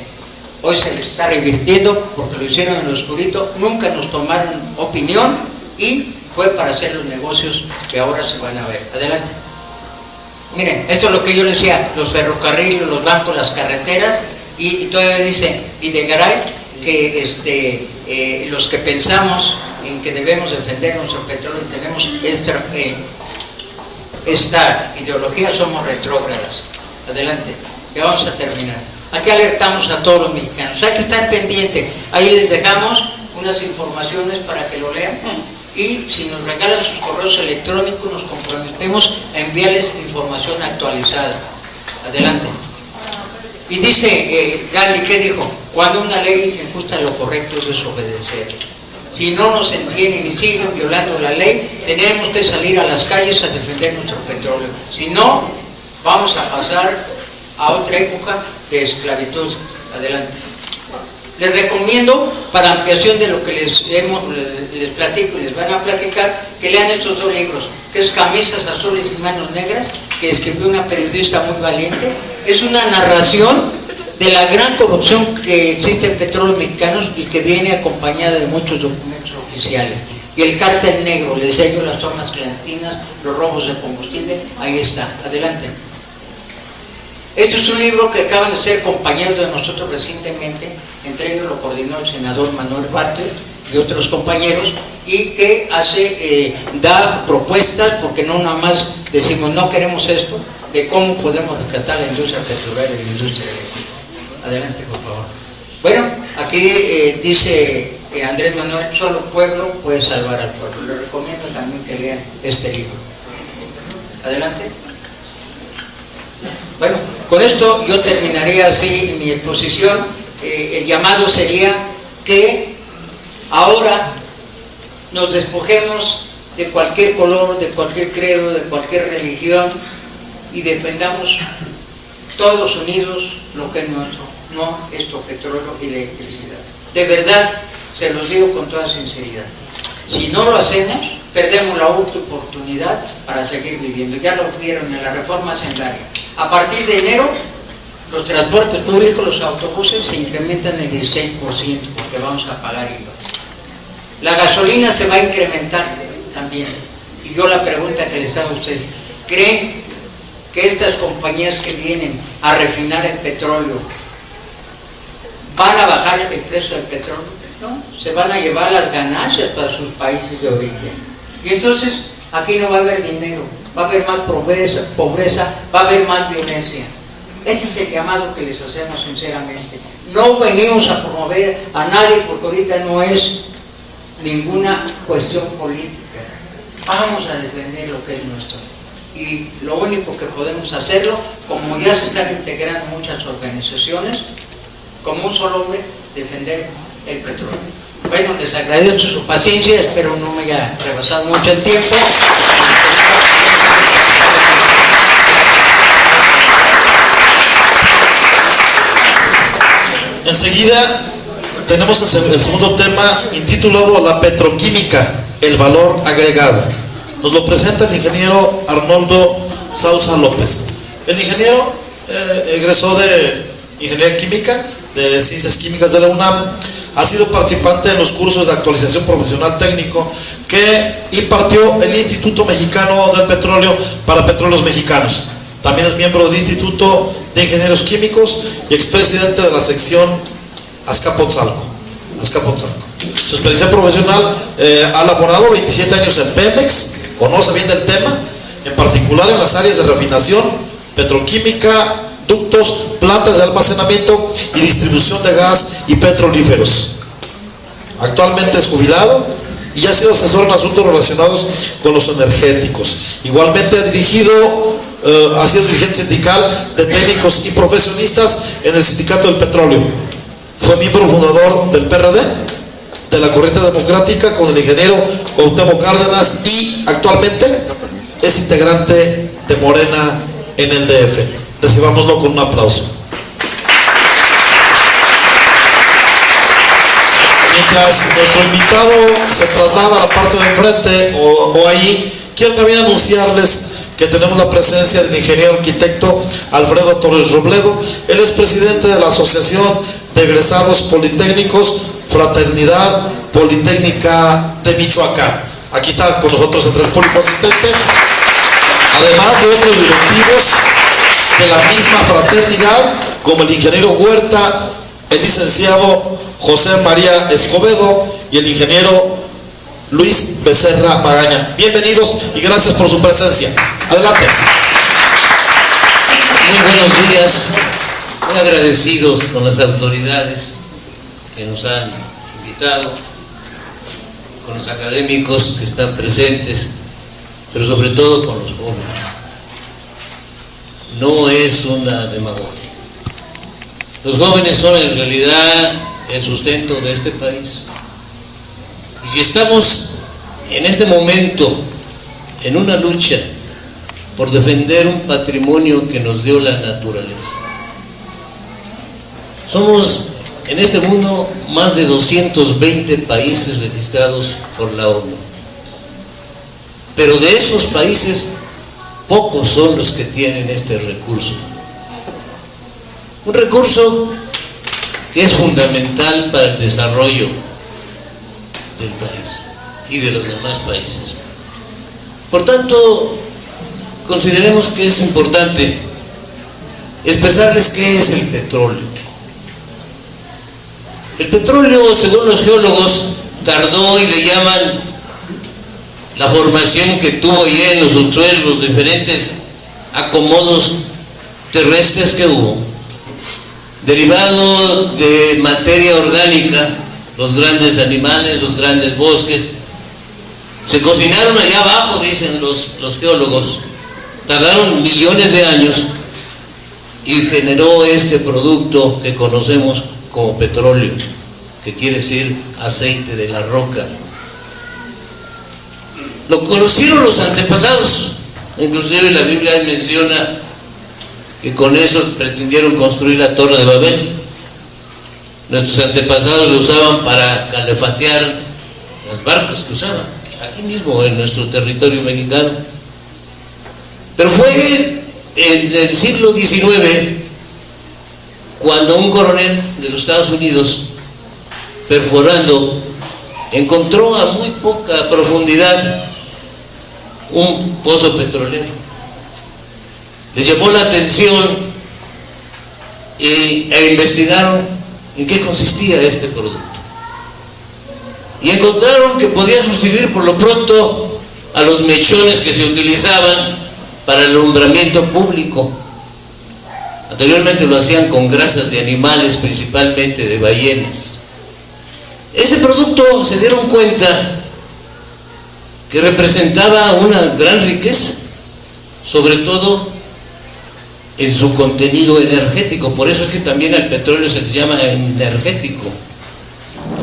hoy se les está revirtiendo porque lo hicieron en lo oscurito, nunca nos tomaron opinión y fue para hacer los negocios que ahora se van a ver. Adelante. Miren, esto es lo que yo les decía, los ferrocarriles, los bancos, las carreteras, y todavía dice Videgaray que los que pensamos en que debemos defender nuestro petróleo y tenemos esta ideología somos retrógradas. Adelante, ya vamos a terminar. Aquí alertamos a todos los mexicanos, hay que estar pendiente, ahí les dejamos unas informaciones para que lo lean y si nos regalan sus correos electrónicos nos comprometemos a enviarles información actualizada. Adelante. Y dice Gandhi, ¿qué dijo? Cuando una ley es injusta, lo correcto es desobedecer. Si no nos entienden y siguen violando la ley, tenemos que salir a las calles a defender nuestro petróleo. Si no, vamos a pasar a otra época de esclavitud. Adelante. Les recomiendo, para ampliación de lo que les platico y les van a platicar, que lean estos dos libros, que es Camisas Azules y Manos Negras, que escribió una periodista muy valiente. Es una narración de la gran corrupción que existe en petróleos mexicanos y que viene acompañada de muchos documentos oficiales. Y el cártel negro, les decía yo, las tomas clandestinas, los robos de combustible, ahí está. Adelante. Este es un libro que acaban de ser compañeros de nosotros recientemente, entre ellos lo coordinó el senador Manuel Bartlett y otros compañeros, y que da propuestas, porque no nada más decimos no queremos esto, de cómo podemos rescatar la industria petrolera y la industria eléctrica. Adelante, por favor. Bueno, aquí dice Andrés Manuel, solo pueblo puede salvar al pueblo. Les recomiendo también que lean este libro. Adelante. Bueno, con esto yo terminaría así mi exposición. El llamado sería que ahora nos despojemos de cualquier color, de cualquier credo, de cualquier religión y defendamos todos unidos lo que es nuestro, no esto petróleo y electricidad. De verdad, se los digo con toda sinceridad. Si no lo hacemos, perdemos la oportunidad para seguir viviendo. Ya lo vieron en la reforma hacendaria. A partir de enero, los transportes públicos, los autobuses, se incrementan el 16% porque vamos a pagar IVA. La gasolina se va a incrementar también. Y yo la pregunta que les hago a ustedes, ¿creen que estas compañías que vienen a refinar el petróleo van a bajar el precio del petróleo? No, se van a llevar las ganancias para sus países de origen. Y entonces aquí no va a haber dinero, va a haber más pobreza, va a haber más violencia. Ese es el llamado que les hacemos sinceramente. No venimos a promover a nadie porque ahorita no es ninguna cuestión política. Vamos a defender lo que es nuestro. Y lo único que podemos hacerlo, como ya se están integrando muchas organizaciones, como un solo hombre, defender el petróleo. Bueno, les agradezco su paciencia, espero no me haya rebasado mucho el tiempo. Enseguida tenemos el segundo tema intitulado La petroquímica, el valor agregado. Nos lo presenta el ingeniero Arnoldo Sousa López. El ingeniero egresó de Ingeniería Química, de Ciencias Químicas de la UNAM. Ha sido participante en los cursos de actualización profesional técnico que impartió el Instituto Mexicano del Petróleo para Petróleos Mexicanos. También es miembro del Instituto de Ingenieros Químicos y expresidente de la sección Azcapotzalco. Su experiencia profesional ha laborado 27 años en Pemex, conoce bien del tema, en particular en las áreas de refinación, petroquímica, ductos, plantas de almacenamiento y distribución de gas y petrolíferos. Actualmente es jubilado y ha sido asesor en asuntos relacionados con los energéticos. Igualmente ha sido dirigente sindical de técnicos y profesionistas en el Sindicato del Petróleo. Fue miembro fundador del PRD, de la Corriente Democrática, con el ingeniero Cuauhtémoc Cárdenas, y actualmente es integrante de Morena en el DF. Recibámoslo con un aplauso. Mientras nuestro invitado se traslada a la parte de enfrente o ahí, quiero también anunciarles que tenemos la presencia del ingeniero arquitecto Alfredo Torres Robledo. Él es presidente de la Asociación de egresados politécnicos, Fraternidad Politécnica de Michoacán. Aquí está con nosotros el secretario público asistente, además de otros directivos de la misma fraternidad, como el ingeniero Huerta, el licenciado José María Escobedo y el ingeniero Luis Becerra Magaña. Bienvenidos y gracias por su presencia. Adelante. Muy buenos días, muy agradecidos con las autoridades que nos han invitado, con los académicos que están presentes, pero sobre todo con los jóvenes. No es una demagogia. Los jóvenes son en realidad el sustento de este país. Y si estamos en este momento en una lucha por defender un patrimonio que nos dio la naturaleza, somos en este mundo más de 220 países registrados por la ONU. Pero de esos países, pocos son los que tienen este recurso. Un recurso que es fundamental para el desarrollo del país y de los demás países. Por tanto, consideremos que es importante expresarles qué es el petróleo. El petróleo, según los geólogos, tardó, y le llaman la formación que tuvo ya en los subsuelos, los diferentes acomodos terrestres que hubo, derivado de materia orgánica, los grandes animales, los grandes bosques, se cocinaron allá abajo, dicen los geólogos, tardaron millones de años y generó este producto que conocemos como petróleo, que quiere decir aceite de la roca. Lo conocieron los antepasados, inclusive la Biblia menciona que con eso pretendieron construir la Torre de Babel. Nuestros antepasados lo usaban para calefatear las barcas que usaban, aquí mismo en nuestro territorio mexicano. Pero fue en el siglo XIX cuando un coronel de los Estados Unidos, perforando, encontró a muy poca profundidad un pozo petrolero. Les llamó la atención e investigaron en qué consistía este producto. Y encontraron que podía sustituir por lo pronto a los mechones que se utilizaban para el alumbramiento público. Anteriormente lo hacían con grasas de animales, principalmente de ballenas. Este producto, se dieron cuenta que representaba una gran riqueza, sobre todo en su contenido energético. Por eso es que también al petróleo se les llama energético.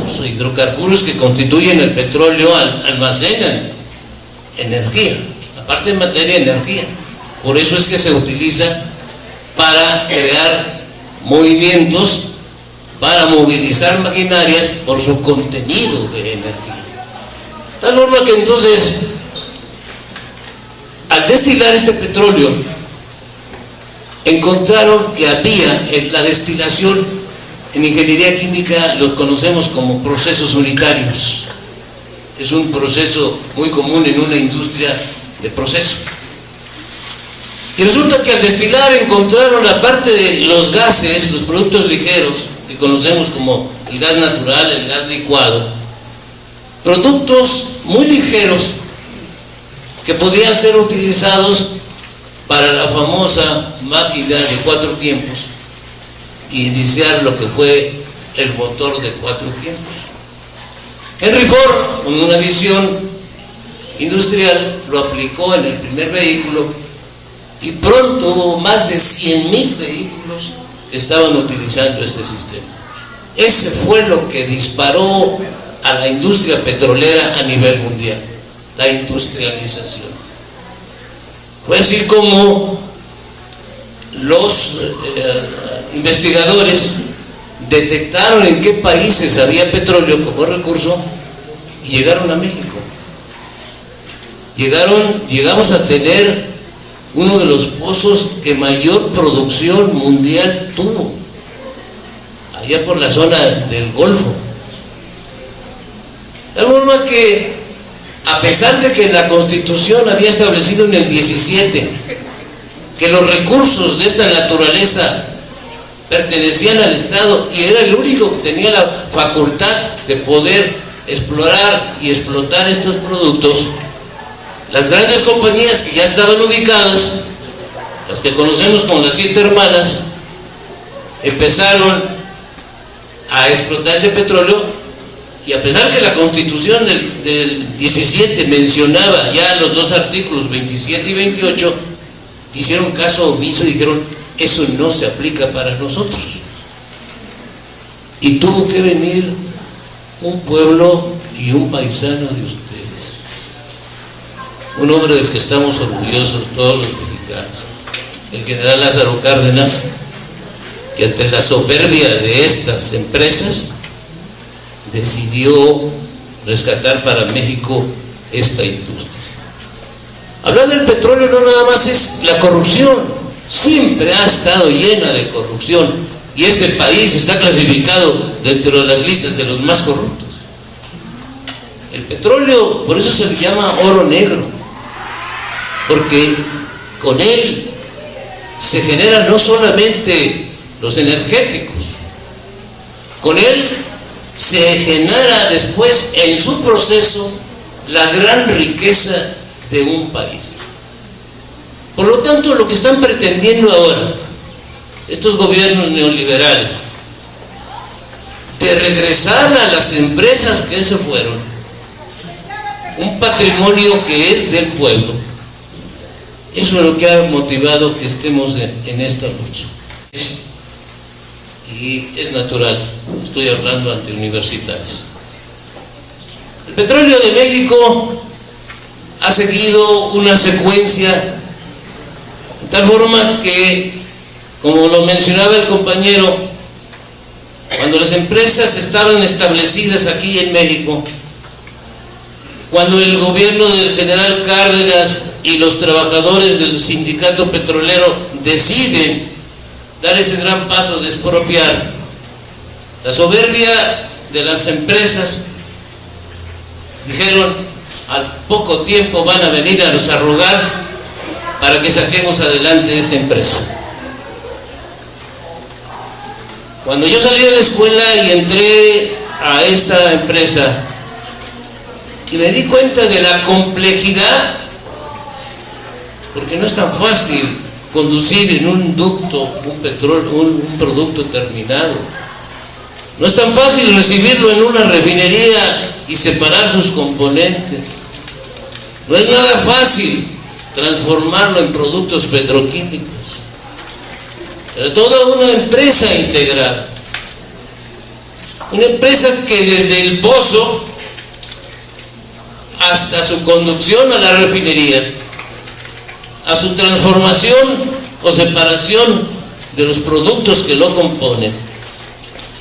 Los hidrocarburos que constituyen el petróleo almacenan energía, aparte de materia, energía. Por eso es que se utiliza para crear movimientos, para movilizar maquinarias por su contenido de energía. Tal forma que entonces, al destilar este petróleo, encontraron que había en la destilación, en ingeniería química los conocemos como procesos unitarios. Es un proceso muy común en una industria de proceso. Y resulta que al destilar encontraron, aparte de los gases, los productos ligeros, que conocemos como el gas natural, el gas licuado, productos muy ligeros que podían ser utilizados para la famosa máquina de 4 tiempos y iniciar lo que fue el motor de 4 tiempos. Henry Ford, con una visión industrial, lo aplicó en el primer vehículo y pronto hubo más de 100,000 vehículos que estaban utilizando este sistema. Ese fue lo que disparó a la industria petrolera a nivel mundial, la industrialización. Fue así como los investigadores detectaron en qué países había petróleo como recurso y llegaron a México. Llegamos a tener uno de los pozos que mayor producción mundial tuvo. allá por la zona del Golfo. De tal forma que, a pesar de que la Constitución había establecido en el 17 que los recursos de esta naturaleza pertenecían al Estado y era el único que tenía la facultad de poder explorar y explotar estos productos, las grandes compañías que ya estaban ubicadas, las que conocemos como las 7 hermanas, empezaron a explotar este petróleo. Y a pesar que la Constitución del 17 mencionaba ya los 2 artículos 27 y 28, hicieron caso omiso y dijeron: eso no se aplica para nosotros. Y tuvo que venir un pueblo y un paisano de ustedes, un hombre del que estamos orgullosos todos los mexicanos, el general Lázaro Cárdenas, que ante la soberbia de estas empresas decidió rescatar para México esta industria. Hablar del petróleo no nada más es la corrupción, siempre ha estado llena de corrupción, y este país está clasificado dentro de las listas de los más corruptos. El petróleo, por eso se le llama oro negro, porque con él se generan no solamente los energéticos, con él se genera después en su proceso la gran riqueza de un país. Por lo tanto, lo que están pretendiendo ahora estos gobiernos neoliberales de regresar a las empresas que se fueron, un patrimonio que es del pueblo, eso es lo que ha motivado que estemos en esta lucha. Y es natural, estoy hablando ante universitarios. El petróleo de México ha seguido una secuencia de tal forma que, como lo mencionaba el compañero, cuando las empresas estaban establecidas aquí en México, cuando el gobierno del general Cárdenas y los trabajadores del sindicato petrolero deciden dar ese gran paso de expropiar, la soberbia de las empresas dijeron: al poco tiempo van a venir a nos arrogar para que saquemos adelante esta empresa. Cuando yo salí de la escuela y entré a esta empresa y me di cuenta de la complejidad, porque no es tan fácil conducir en un ducto un petróleo, un producto terminado. No es tan fácil recibirlo en una refinería y separar sus componentes. No es nada fácil transformarlo en productos petroquímicos. Pero toda una empresa integrada, una empresa que desde el pozo hasta su conducción a las refinerías, a su transformación o separación de los productos que lo componen,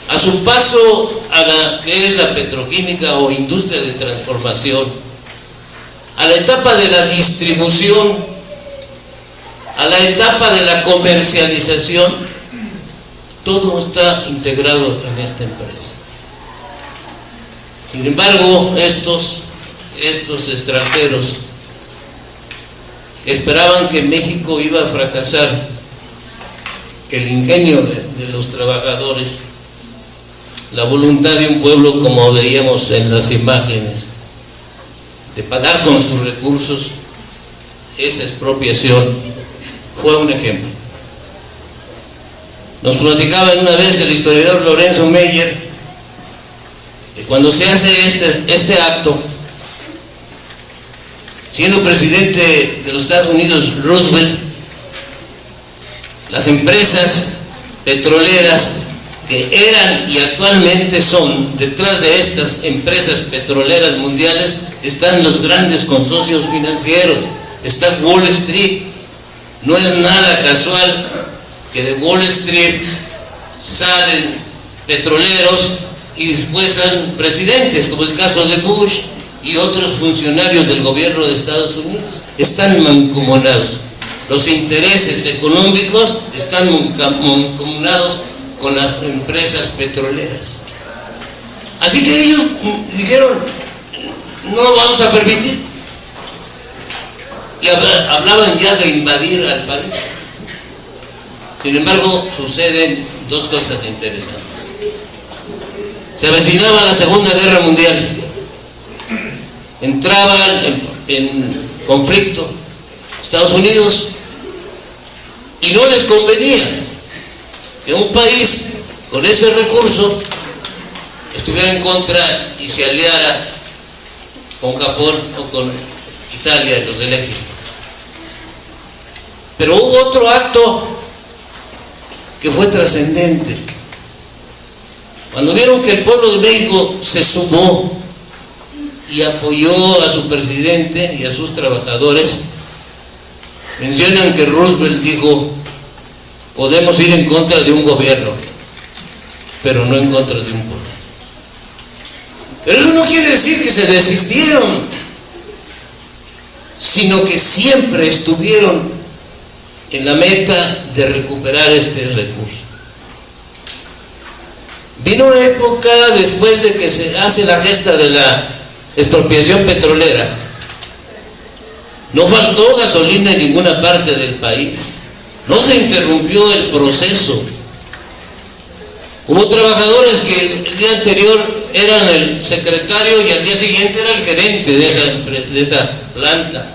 a su paso a la que es la petroquímica o industria de transformación, a la etapa de la distribución, a la etapa de la comercialización, todo está integrado en esta empresa. Sin embargo, estos extranjeros esperaban que México iba a fracasar, el ingenio de los trabajadores, la voluntad de un pueblo, como veíamos en las imágenes, de pagar con sus recursos esa expropiación, fue un ejemplo. Nos platicaba una vez el historiador Lorenzo Meyer que cuando se hace este acto, siendo presidente de los Estados Unidos Roosevelt, las empresas petroleras que eran y actualmente son detrás de estas empresas petroleras mundiales están los grandes consorcios financieros, está Wall Street. No es nada casual que de Wall Street salen petroleros y después salen presidentes, como el caso de Bush y otros funcionarios del gobierno de Estados Unidos. Están mancomunados. Los intereses económicos están mancomunados con las empresas petroleras. Así que ellos dijeron, no lo vamos a permitir. Y hablaban ya de invadir al país. Sin embargo, suceden dos cosas interesantes. Se avecinaba la Segunda Guerra Mundial. Entraban en conflicto Estados Unidos y no les convenía que un país con ese recurso estuviera en contra y se aliara con Japón o con Italia y los del eje. Pero hubo otro acto que fue trascendente. Cuando vieron que el pueblo de México se sumó y apoyó a su presidente y a sus trabajadores, mencionan que Roosevelt dijo: podemos ir en contra de un gobierno, pero no en contra de un pueblo. Pero eso no quiere decir que se desistieron, sino que siempre estuvieron en la meta de recuperar este recurso. Vino una época después de que se hace la gesta de la expropiación petrolera. No faltó gasolina en ninguna parte del país. No se interrumpió el proceso. Hubo trabajadores que el día anterior eran el secretario y al día siguiente era el gerente de esa planta.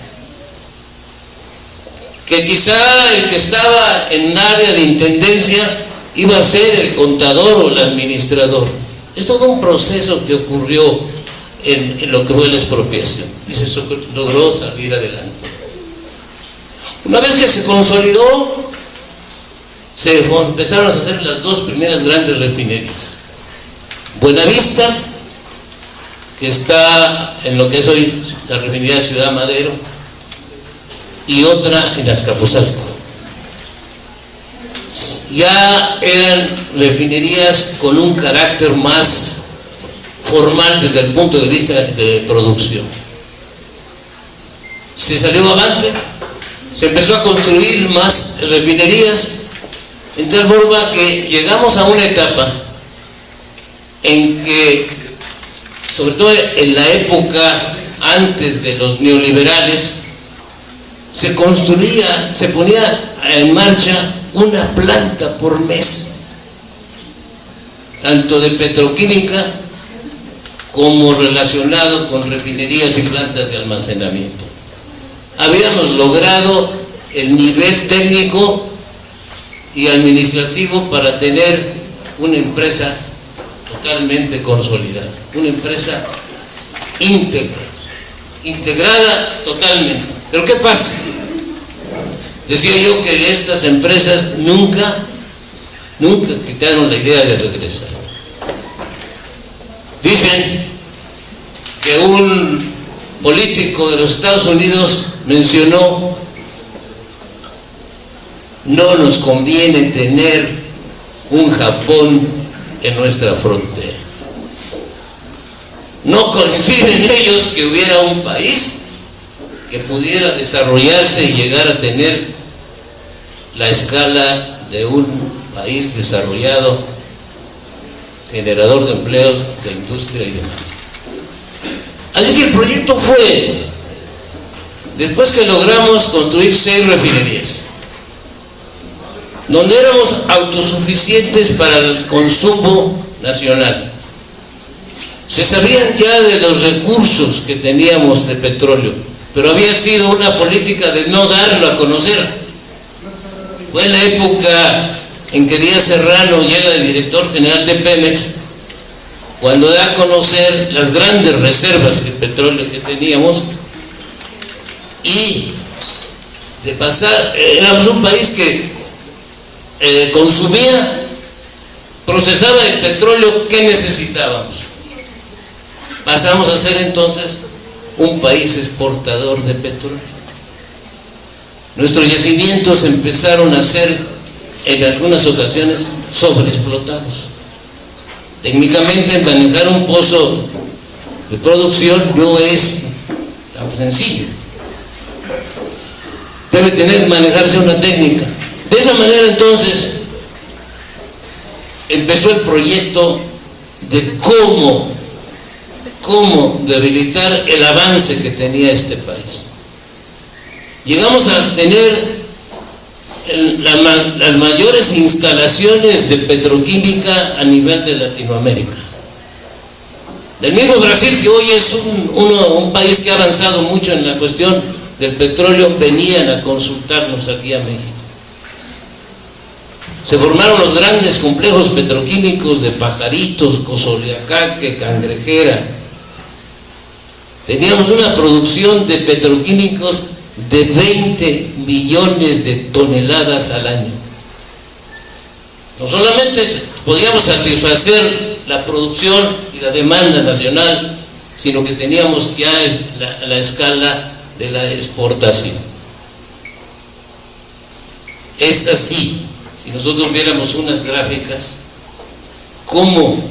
Que quizá el que estaba en área de intendencia iba a ser el contador o el administrador. Es todo un proceso que ocurrió en lo que fue la expropiación y se logró salir adelante. Una vez que se consolidó, se empezaron a hacer las dos primeras grandes refinerías. Buenavista, que está en lo que es hoy la refinería Ciudad Madero, y otra en Azcapotzalco. Ya eran refinerías con un carácter más formal desde el punto de vista de producción. Se salió avante, se empezó a construir más refinerías, en tal forma que llegamos a una etapa en que, sobre todo en la época antes de los neoliberales, se construía, se ponía en marcha una planta por mes, tanto de petroquímica como relacionado con refinerías y plantas de almacenamiento. Habíamos logrado el nivel técnico y administrativo para tener una empresa totalmente consolidada, una empresa íntegra, integrada totalmente. Pero ¿qué pasa? Decía yo que estas empresas nunca quitaron la idea de regresar. Dicen que un político de los Estados Unidos mencionó: no nos conviene tener un Japón en nuestra frontera. No coinciden ellos que hubiera un país que pudiera desarrollarse y llegar a tener la escala de un país desarrollado, generador de empleos, de industria y demás. Así que el proyecto fue, después que logramos construir 6 refinerías, donde éramos autosuficientes para el consumo nacional. Se sabían ya de los recursos que teníamos de petróleo, pero había sido una política de no darlo a conocer. Fue en la época en que Díaz Serrano llega de director general de Pemex, cuando da a conocer las grandes reservas de petróleo que teníamos, y de pasar, éramos un país que consumía, procesaba el petróleo que necesitábamos. Pasamos a ser entonces un país exportador de petróleo. Nuestros yacimientos empezaron a ser, en algunas ocasiones, sobreexplotados. Técnicamente, manejar un pozo de producción no es tan sencillo. Debe manejarse una técnica. De esa manera, entonces, empezó el proyecto de cómo debilitar el avance que tenía este país. Llegamos a tener las mayores instalaciones de petroquímica a nivel de Latinoamérica. Del mismo Brasil, que hoy es un país que ha avanzado mucho en la cuestión del petróleo, venían a consultarnos aquí a México. Se formaron los grandes complejos petroquímicos de Pajaritos, Cosoleacaque, Cangrejera. Teníamos una producción de petroquímicos de 20 millones de toneladas al año. No solamente podíamos satisfacer la producción y la demanda nacional, sino que teníamos ya la escala de la exportación. Es así, si nosotros viéramos unas gráficas, cómo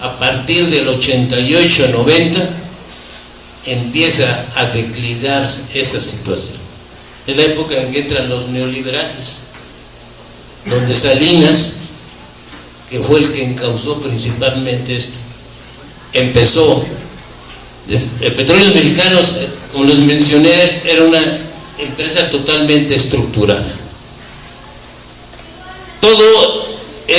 a partir del 88-90 empieza a declinar esa situación. Es la época en que entran los neoliberales, donde Salinas, que fue el que encauzó principalmente esto, empezó. Petróleos Mexicanos, como les mencioné, era una empresa totalmente estructurada. Todo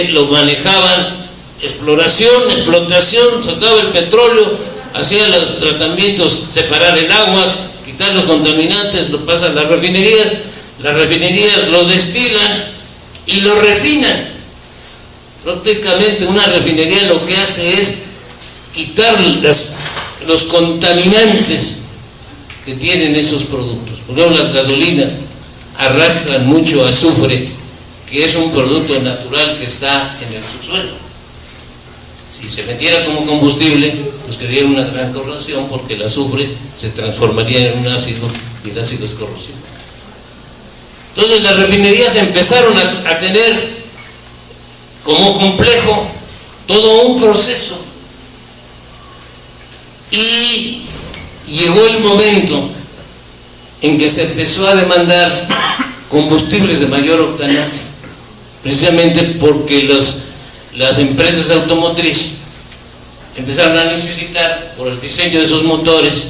lo manejaban: exploración, explotación, sacaba el petróleo, hacía los tratamientos, separar el agua, quitar los contaminantes, lo pasan a las refinerías lo destilan y lo refinan. Prácticamente una refinería lo que hace es quitar los contaminantes que tienen esos productos. Por ejemplo, las gasolinas arrastran mucho azufre, que es un producto natural que está en el subsuelo. Si se metiera como combustible, pues crearía una gran corrosión, porque el azufre se transformaría en un ácido, y el ácido es corrosivo. Entonces las refinerías empezaron a tener como complejo todo un proceso, y llegó el momento en que se empezó a demandar combustibles de mayor octanaje, precisamente porque las empresas automotrices empezaron a necesitar, por el diseño de sus motores,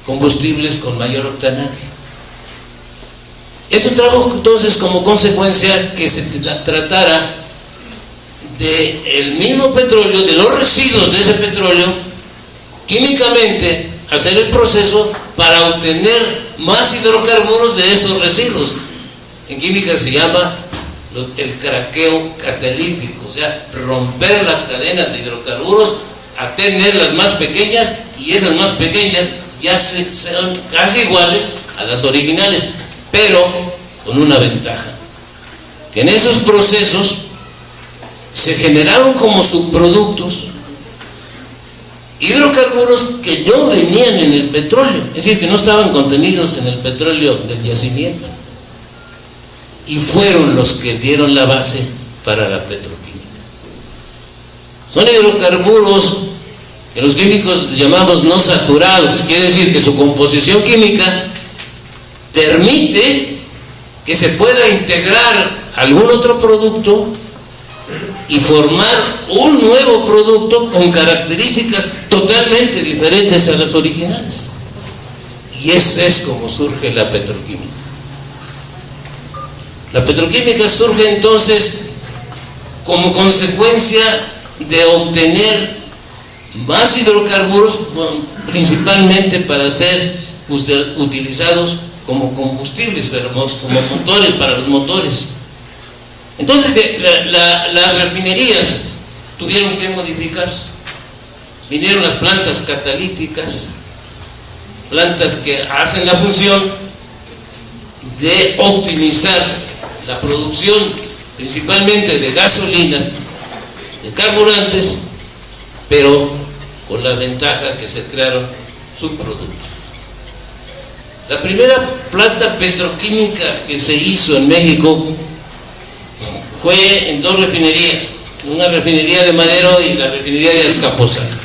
combustibles con mayor octanaje. Eso trajo entonces como consecuencia que se tratara del mismo petróleo, de los residuos de ese petróleo, químicamente hacer el proceso para obtener más hidrocarburos de esos residuos. En química se llama el craqueo catalítico, o sea, romper las cadenas de hidrocarburos a tener las más pequeñas, y esas más pequeñas ya son casi iguales a las originales, pero con una ventaja, que en esos procesos se generaron como subproductos hidrocarburos que no venían en el petróleo, es decir, que no estaban contenidos en el petróleo del yacimiento, y fueron los que dieron la base para la petroquímica. Son hidrocarburos que los químicos llamamos no saturados, quiere decir que su composición química permite que se pueda integrar algún otro producto y formar un nuevo producto con características totalmente diferentes a las originales. Y ese es como surge la petroquímica. La petroquímica surge entonces como consecuencia de obtener más hidrocarburos, principalmente para ser utilizados como combustibles, como motores, para los motores. Entonces las refinerías tuvieron que modificarse. Vinieron las plantas catalíticas, plantas que hacen la función de optimizar la producción principalmente de gasolinas, de carburantes, pero con la ventaja que se crearon subproductos. La primera planta petroquímica que se hizo en México fue en dos refinerías, una refinería de Madero y la refinería de Azcapotzalco.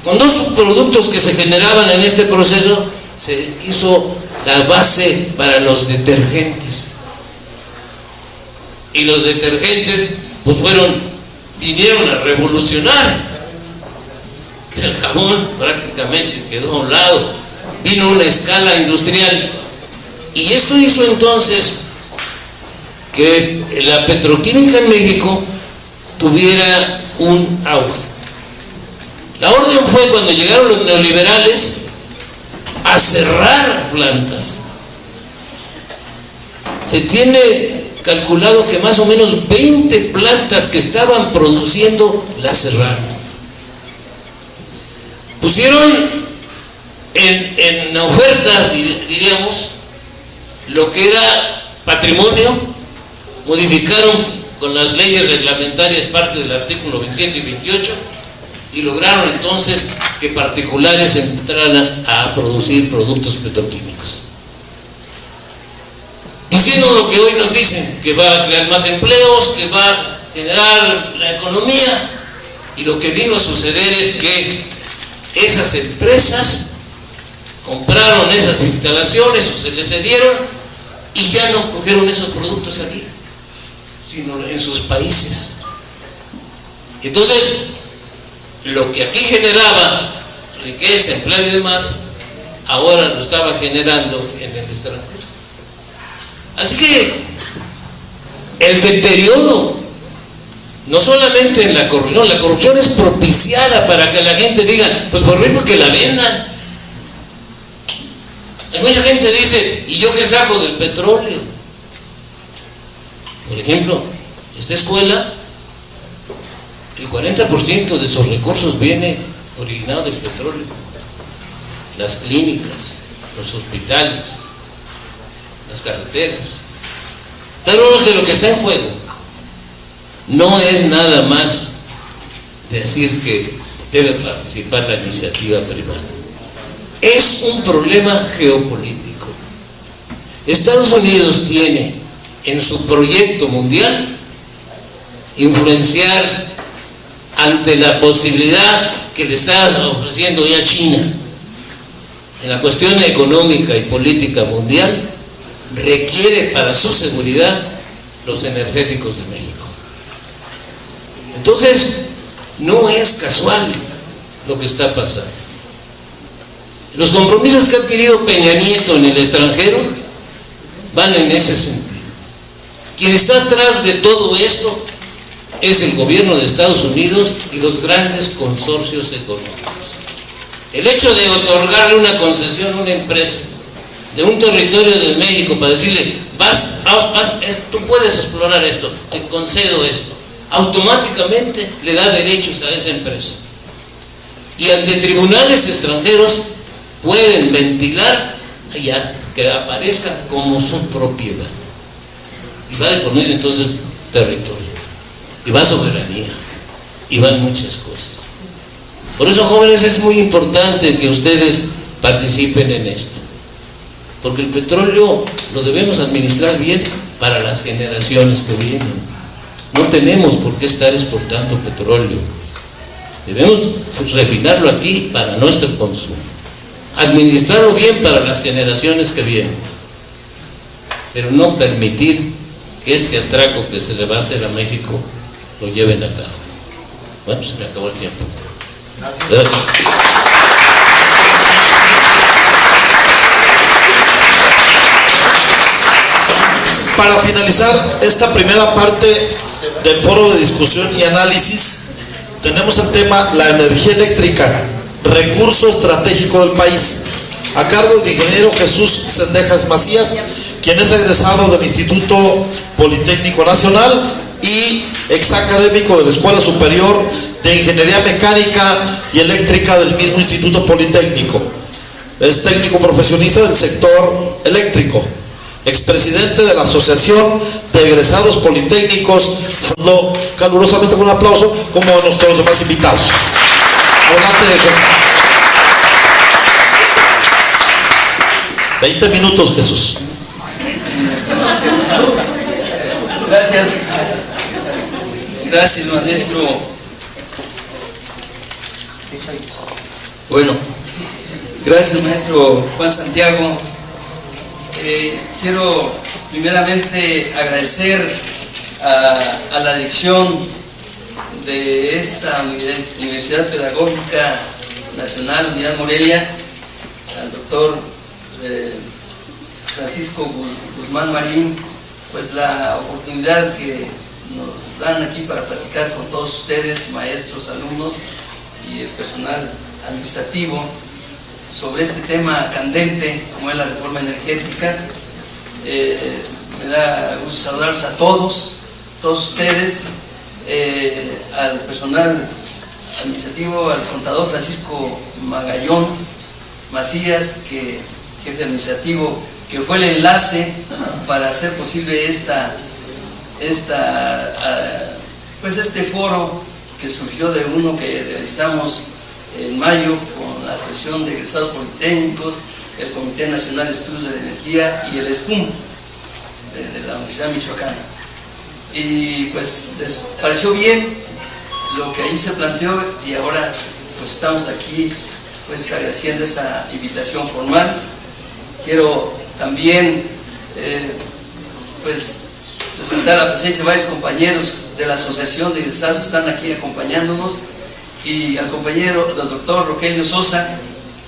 Con dos subproductos que se generaban en este proceso, se hizo la base para los detergentes. Y los detergentes pues fueron vinieron a revolucionar. El jabón prácticamente quedó a un lado, vino una escala industrial, y esto hizo entonces que la petroquímica en México tuviera un auge. La orden fue, cuando llegaron los neoliberales, a cerrar plantas. Se tiene calculado que más o menos 20 plantas que estaban produciendo las cerraron. Pusieron en oferta, diríamos, lo que era patrimonio, modificaron con las leyes reglamentarias parte del artículo 27 y 28, y lograron entonces que particulares entraran a producir productos petroquímicos. Diciendo lo que hoy nos dicen, que va a crear más empleos, que va a generar la economía, y lo que vino a suceder es que esas empresas compraron esas instalaciones o se les cedieron y ya no cogieron esos productos aquí, sino en sus países. Entonces, lo que aquí generaba riqueza, empleo y demás, ahora lo estaba generando en el extranjero. Así que el deterioro, no solamente en la corrupción es propiciada para que la gente diga, pues por mismo que la vendan. Hay mucha gente que dice, ¿y yo qué saco del petróleo? Por ejemplo, esta escuela, el 40% de sus recursos viene originado del petróleo. Las clínicas, los hospitales, las carreteras. Pero lo que está en juego no es nada más decir que debe participar la iniciativa privada. Es un problema geopolítico. Estados Unidos tiene en su proyecto mundial influenciar ante la posibilidad que le está ofreciendo ya China en la cuestión económica y política mundial. Requiere para su seguridad los energéticos de México. Entonces, no es casual lo que está pasando. Los compromisos que ha adquirido Peña Nieto en el extranjero van en ese sentido. Quien está atrás de todo esto es el gobierno de Estados Unidos y los grandes consorcios económicos. El hecho de otorgarle una concesión a una empresa de un territorio de México para decirle, tú puedes explorar esto, te concedo esto, automáticamente le da derechos a esa empresa. Y ante tribunales extranjeros pueden ventilar ya que aparezca como su propiedad. Y va a poner entonces territorio, y va soberanía, y van muchas cosas. Por eso, jóvenes, es muy importante que ustedes participen en esto, porque el petróleo lo debemos administrar bien para las generaciones que vienen. No tenemos por qué estar exportando petróleo. Debemos refinarlo aquí para nuestro consumo, administrarlo bien para las generaciones que vienen, pero no permitir que este atraco que se le va a hacer a México lo lleven a cabo. Bueno, se me acabó el tiempo. Gracias. Para finalizar esta primera parte del foro de discusión y análisis, tenemos el tema la energía eléctrica, recurso estratégico del país, a cargo del ingeniero Jesús Cendejas Macías, quien es egresado del Instituto Politécnico Nacional y exacadémico de la Escuela Superior de Ingeniería Mecánica y Eléctrica del mismo Instituto Politécnico. Es técnico profesionista del sector eléctrico, expresidente de la Asociación de Egresados Politécnicos, calurosamente con un aplauso, como a nuestros demás invitados. Adelante, 20 minutos, Jesús. Gracias. Gracias, maestro. Bueno, gracias, maestro Juan Santiago. Quiero primeramente agradecer a la dirección de esta Universidad Pedagógica Nacional Unidad Morelia, al doctor Francisco Guzmán Marín, pues la oportunidad que nos dan aquí para platicar con todos ustedes, maestros, alumnos y el personal administrativo, sobre este tema candente como es la reforma energética. Me da gusto saludarlos a todos ustedes, al personal administrativo, al contador Francisco Magallón Macías, jefe administrativo, que fue el enlace para hacer posible este foro que surgió de uno que realizamos en mayo con la Asociación de Egresados Politécnicos, el Comité Nacional de Estudios de la Energía y el SPUM de la Universidad Michoacana. Y pues les pareció bien lo que ahí se planteó, y ahora pues estamos aquí pues agradeciendo esa invitación formal. Quiero también pues presentar la presencia de varios compañeros de la Asociación de Egresados que están aquí acompañándonos, y al compañero del doctor Rogelio Sosa,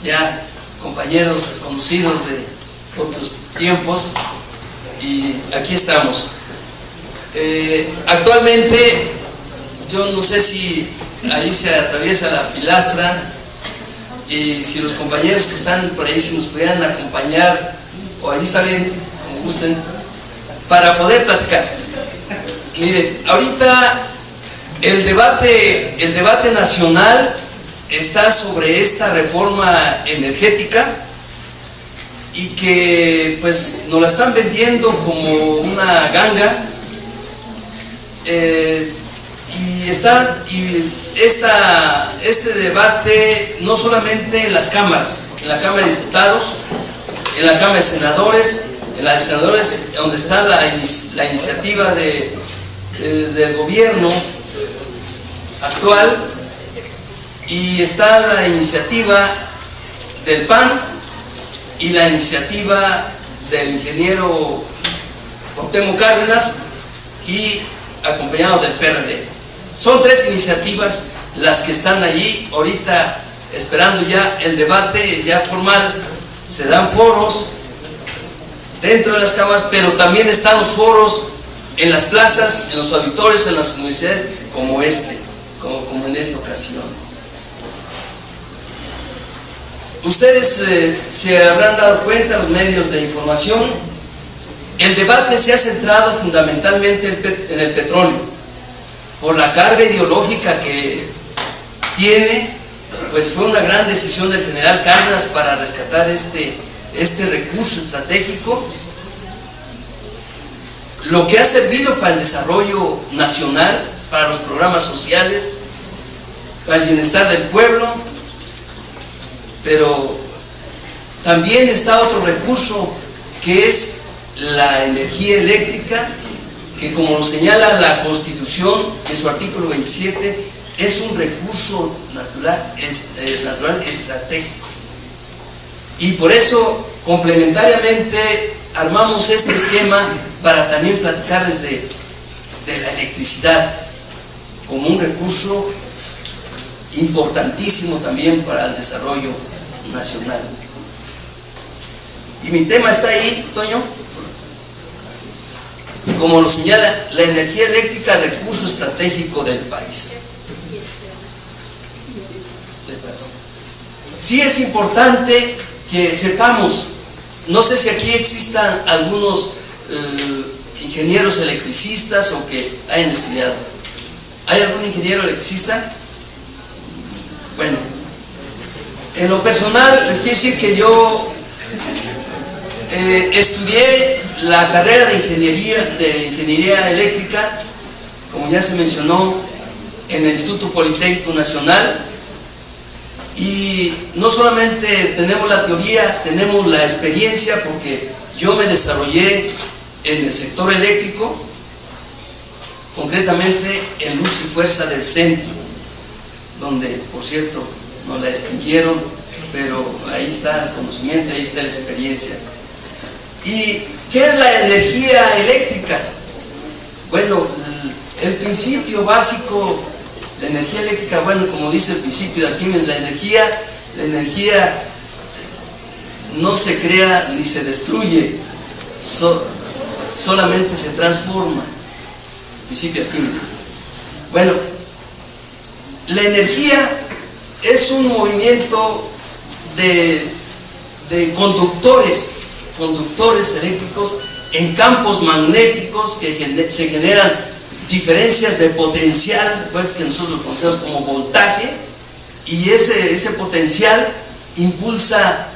ya compañeros conocidos de otros tiempos, y aquí estamos. Actualmente yo no sé si ahí se atraviesa la pilastra, y si los compañeros que están por ahí, si nos pudieran acompañar, o ahí salen como gusten, para poder platicar. Miren, ahorita el debate nacional está sobre esta reforma energética, y que pues nos la están vendiendo como una ganga, este debate no solamente en las cámaras, en la Cámara de Diputados, en la Cámara de Senadores, en la de Senadores, donde está la iniciativa del gobierno actual, y está la iniciativa del PAN y la iniciativa del ingeniero Cuauhtémoc Cárdenas, y acompañado del PRD. Son tres iniciativas las que están allí ahorita esperando ya el debate ya formal. Se dan foros dentro de las cámaras, pero también están los foros en las plazas, en los auditorios, en las universidades, como en esta ocasión. Ustedes se habrán dado cuenta, los medios de información, el debate se ha centrado fundamentalmente en el petróleo, por la carga ideológica que tiene. Pues fue una gran decisión del general Cárdenas para rescatar este recurso estratégico, lo que ha servido para el desarrollo nacional, para los programas sociales, para el bienestar del pueblo. Pero también está otro recurso, que es la energía eléctrica, que, como lo señala la Constitución en su artículo 27, es un recurso natural estratégico. Y por eso, complementariamente, armamos este esquema para también platicarles de la electricidad como un recurso importantísimo también para el desarrollo nacional. Y mi tema está ahí, Toño. Como lo señala, la energía eléctrica, recurso estratégico del país. Sí es importante que sepamos, no sé si aquí existan algunos ingenieros electricistas o que hayan estudiado. ¿Hay algún ingeniero electricista? Bueno, en lo personal les quiero decir que yo estudié la carrera de ingeniería eléctrica, como ya se mencionó, en el Instituto Politécnico Nacional. Y no solamente tenemos la teoría, tenemos la experiencia, porque yo me desarrollé en el sector eléctrico, concretamente en Luz y Fuerza del Centro, donde, por cierto, nos la extinguieron, pero ahí está el conocimiento, ahí está la experiencia. ¿Y qué es la energía eléctrica? Bueno, el principio básico La energía eléctrica, bueno, como dice el principio de Arquímedes, la energía no se crea ni se destruye, solamente se transforma. Principio de Arquímedes. Bueno, la energía es un movimiento de conductores eléctricos en campos magnéticos que se generan diferencias de potencial, que nosotros lo conocemos como voltaje, y ese potencial impulsa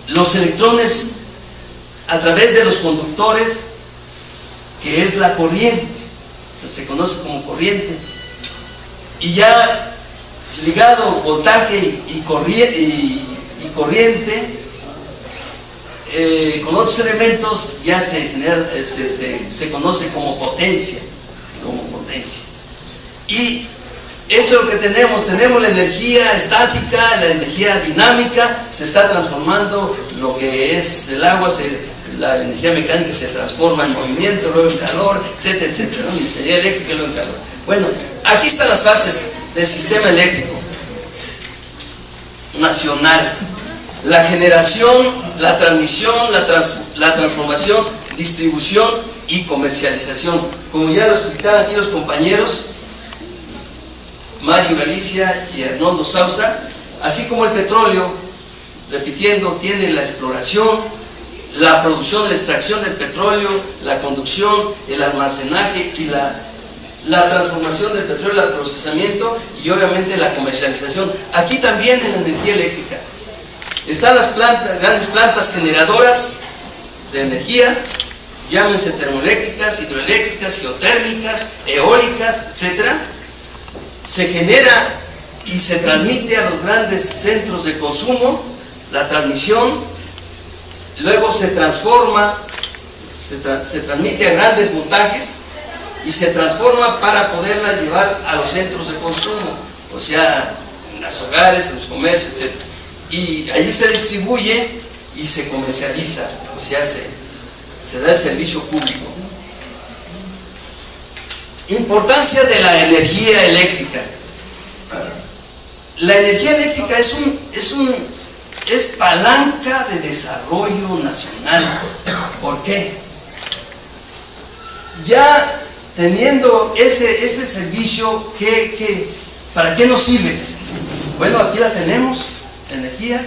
los electrones a través de los conductores, que es la corriente, que se conoce como corriente, y ya ligado voltaje y corriente, con otros elementos ya se genera, se conoce como potencia. Y eso es lo que tenemos la energía estática, la energía dinámica, se está transformando lo que es el agua, la energía mecánica se transforma en movimiento, luego en calor, etcétera, etcétera, ¿no? Energía eléctrica y luego en calor. Bueno, aquí están las bases del sistema eléctrico nacional: la generación, la transmisión, la transformación, distribución y comercialización. Como ya lo explicaron aquí los compañeros Mario Galicia y Arnoldo Sousa, así como el petróleo, repitiendo, tiene la exploración, la producción, la extracción del petróleo, la conducción, el almacenaje y la transformación del petróleo, el procesamiento y obviamente la comercialización. Aquí también en la energía eléctrica están las grandes plantas generadoras de energía, llámense termoeléctricas, hidroeléctricas, geotérmicas, eólicas, etcétera. Se genera y se transmite a los grandes centros de consumo, la transmisión, luego se transforma, se transmite a grandes voltajes y se transforma para poderla llevar a los centros de consumo, o sea, en los hogares, en los comercios, etc. Y allí se distribuye y se comercializa, o sea, se da el servicio público. Importancia de la energía eléctrica. La energía eléctrica es palanca de desarrollo nacional. ¿Por qué? Ya teniendo ese servicio, ¿para qué nos sirve? Bueno, aquí la tenemos, energía.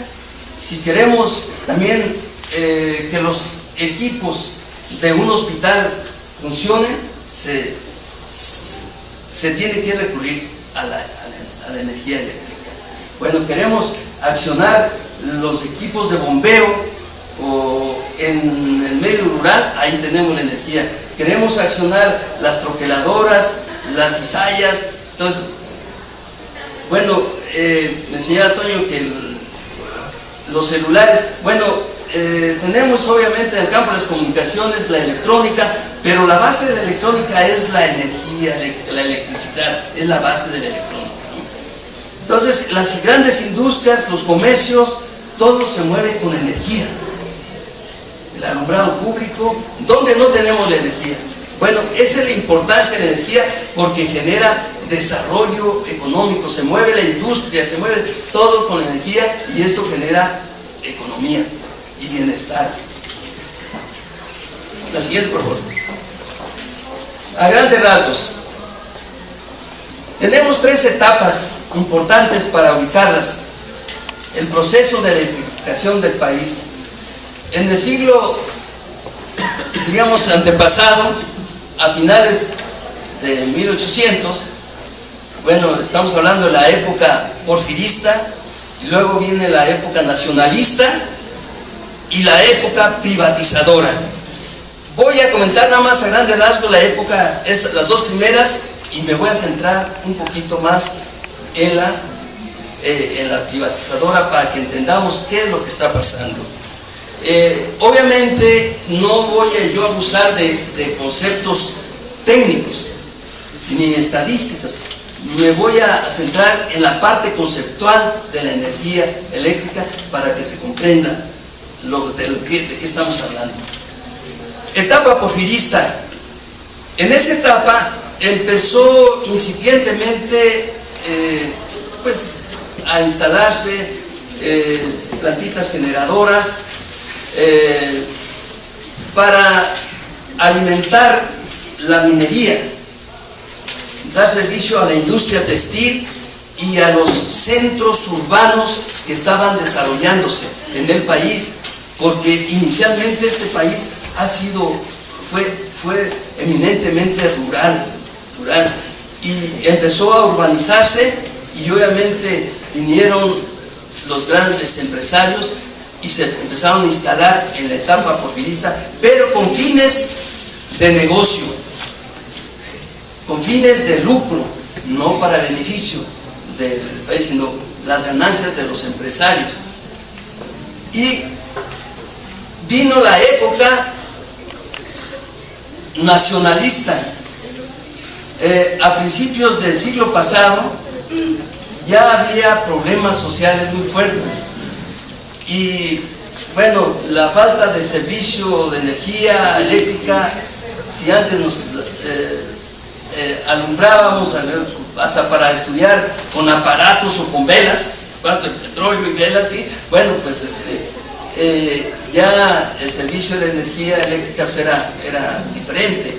Si queremos también que los equipos de un hospital funcionen, se tiene que recurrir a la energía eléctrica. Bueno, queremos accionar los equipos de bombeo o en el medio rural, ahí tenemos la energía. Queremos accionar las troqueladoras, las cizallas. Entonces, bueno, me enseñaba Toño que los celulares, bueno, tenemos obviamente en el campo de las comunicaciones la electrónica, pero la base de la electrónica es la energía, la electricidad, es la base de la electrónica, ¿no? Entonces, las grandes industrias, los comercios, todo se mueve con energía. El alumbrado público, ¿dónde no tenemos la energía? Bueno, esa es la importancia de la energía, porque genera desarrollo económico, se mueve la industria, se mueve todo con energía, y esto genera economía y bienestar. La siguiente, por favor. A grandes rasgos, tenemos 3 etapas importantes para ubicarlas. El proceso de electrificación del país. En el siglo, digamos, antepasado, a finales de 1800, bueno, estamos hablando de la época porfirista, y luego viene la época nacionalista y la época privatizadora. Voy a comentar nada más a grandes rasgos la época, las 2 primeras, y me voy a centrar un poquito más en la privatizadora para que entendamos qué es lo que está pasando. Obviamente no voy yo a abusar de conceptos técnicos ni estadísticas. Me voy a centrar en la parte conceptual de la energía eléctrica para que se comprenda de qué estamos hablando. Etapa porfirista. En esa etapa empezó incipientemente pues a instalarse plantitas generadoras para alimentar la minería, dar servicio a la industria textil y a los centros urbanos que estaban desarrollándose en el país, porque inicialmente este país fue eminentemente rural, y empezó a urbanizarse, y obviamente vinieron los grandes empresarios y se empezaron a instalar en la etapa porfirista, pero con fines de negocio, con fines de lucro, no para beneficio del país, sino las ganancias de los empresarios. Y vino la época nacionalista. A principios del siglo pasado ya había problemas sociales muy fuertes, y bueno, la falta de servicio de energía eléctrica, si antes nos alumbrábamos hasta para estudiar con aparatos o con velas, de petróleo y velas, ¿sí? Bueno, pues ya el servicio de energía eléctrica pues era diferente.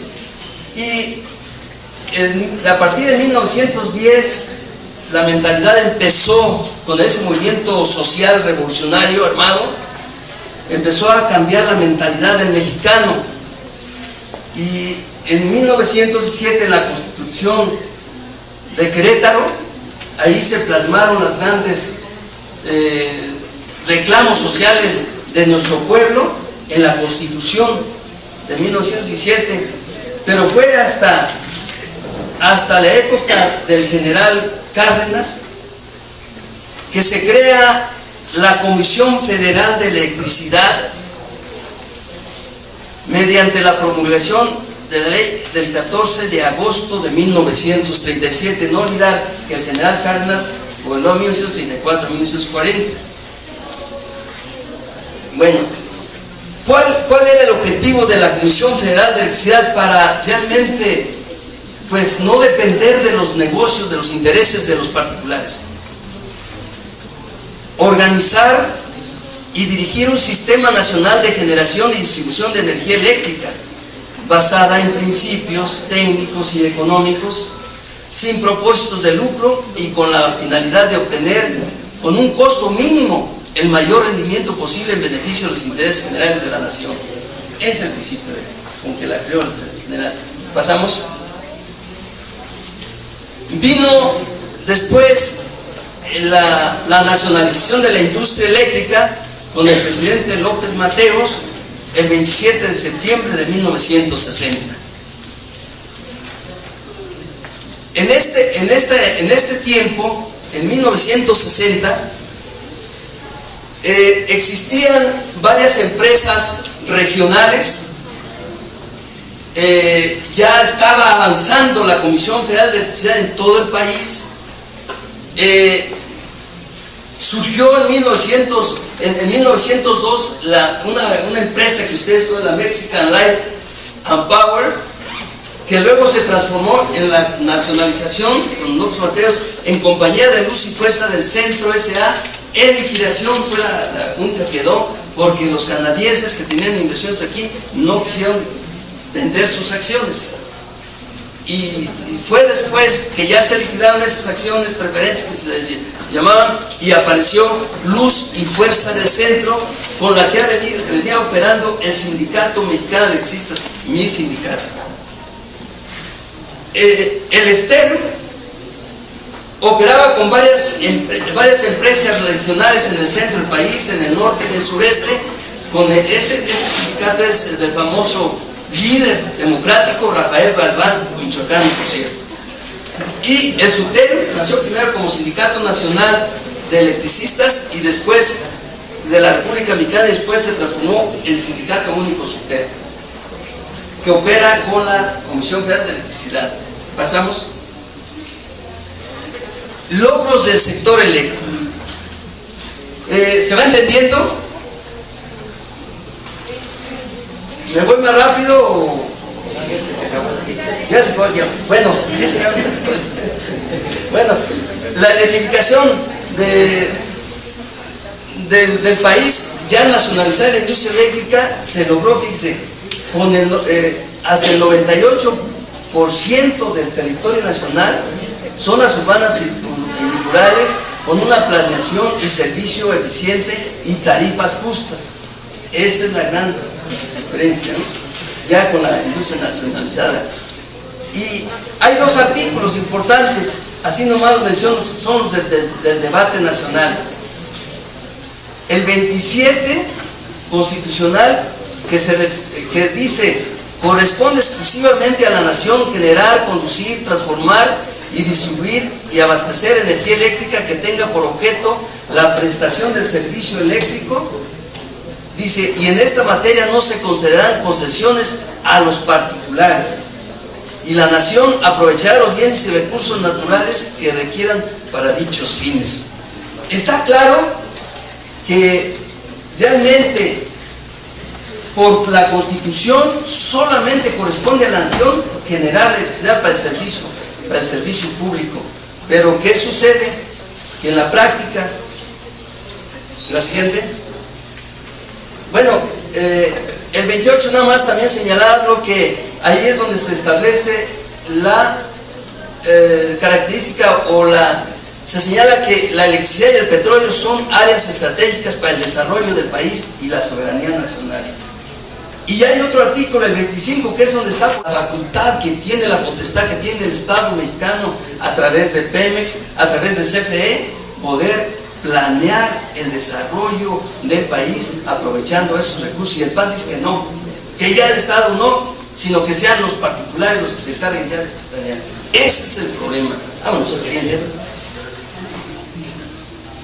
Y a partir de 1910 la mentalidad empezó con ese movimiento social revolucionario armado, empezó a cambiar la mentalidad del mexicano, y en 1917 en la Constitución de Querétaro, ahí se plasmaron los grandes reclamos sociales de nuestro pueblo en la Constitución de 1917, pero fue hasta la época del general Cárdenas que se crea la Comisión Federal de Electricidad mediante la promulgación de la ley del 14 de agosto de 1937. No olvidar que el general Cárdenas gobernó en 1934 a 1940. Bueno, ¿cuál era el objetivo de la Comisión Federal de Electricidad? Para realmente pues no depender de los negocios, de los intereses de los particulares. Organizar y dirigir un sistema nacional de generación y distribución de energía eléctrica basada en principios técnicos y económicos, sin propósitos de lucro y con la finalidad de obtener con un costo mínimo el mayor rendimiento posible en beneficio de los intereses generales de la nación. Ese es el principio con que la creó el general. Pasamos. Vino después la nacionalización de la industria eléctrica con el presidente López Mateos el 27 de septiembre de 1960. En este tiempo, en 1960, existían varias empresas regionales. Ya estaba avanzando la Comisión Federal de Electricidad en todo el país. Surgió en 1902 una empresa que ustedes conocen, la Mexican Light and Power, que luego se transformó en la nacionalización con López Mateos en Compañía de Luz y Fuerza del Centro S.A. En liquidación fue la única que quedó, porque los canadienses que tenían inversiones aquí no quisieron vender sus acciones. Y fue después que ya se liquidaron esas acciones preferentes que se les llamaban, y apareció Luz y Fuerza del Centro, con la que venía operando el Sindicato Mexicano de Electricistas, mi sindicato. El STER operaba con varias empresas regionales en el centro del país, en el norte y en el sureste. Este sindicato es el del famoso líder democrático Rafael Galván, michoacano, por cierto. Y el SUTER nació primero como Sindicato Nacional de Electricistas y después de la República Mexicana, y después se transformó el Sindicato Único SUTER, que opera con la Comisión Federal de Electricidad. Pasamos. Logros del sector eléctrico. ¿Se va entendiendo? ¿Me voy más rápido o Ya se acabó el tiempo. Bueno, bueno, la electrificación del país, ya nacionalizar la industria eléctrica, se logró, fíjense, con hasta el 98% del territorio nacional, zonas urbanas y rurales, con una planeación y servicio eficiente y tarifas justas. Esa es la gran diferencia, ¿no? Ya con la industria nacionalizada. Y hay dos artículos importantes, así nomás los menciono, son los del debate nacional. El 27 constitucional, que dice: corresponde exclusivamente a la nación generar, conducir, transformar y distribuir y abastecer energía eléctrica que tenga por objeto la prestación del servicio eléctrico. Dice, y en esta materia no se concederán concesiones a los particulares, y la nación aprovechará los bienes y recursos naturales que requieran para dichos fines. Está claro que realmente por la Constitución solamente corresponde a la nación generar la electricidad para el servicio público. Pero ¿qué sucede? Que en la práctica, la siguiente, bueno, el 28 nada más también señalarlo, que ahí es donde se establece la característica se señala que la electricidad y el petróleo son áreas estratégicas para el desarrollo del país y la soberanía nacional. Y hay otro artículo, el 25, que es donde está la facultad que tiene, la potestad que tiene el Estado mexicano a través de Pemex, a través de CFE, poder planear el desarrollo del país aprovechando esos recursos. Y el PAN dice que no, que ya el Estado no, sino que sean los particulares los que se encarguen ya de planear. Ese es el problema. Vámonos al siguiente.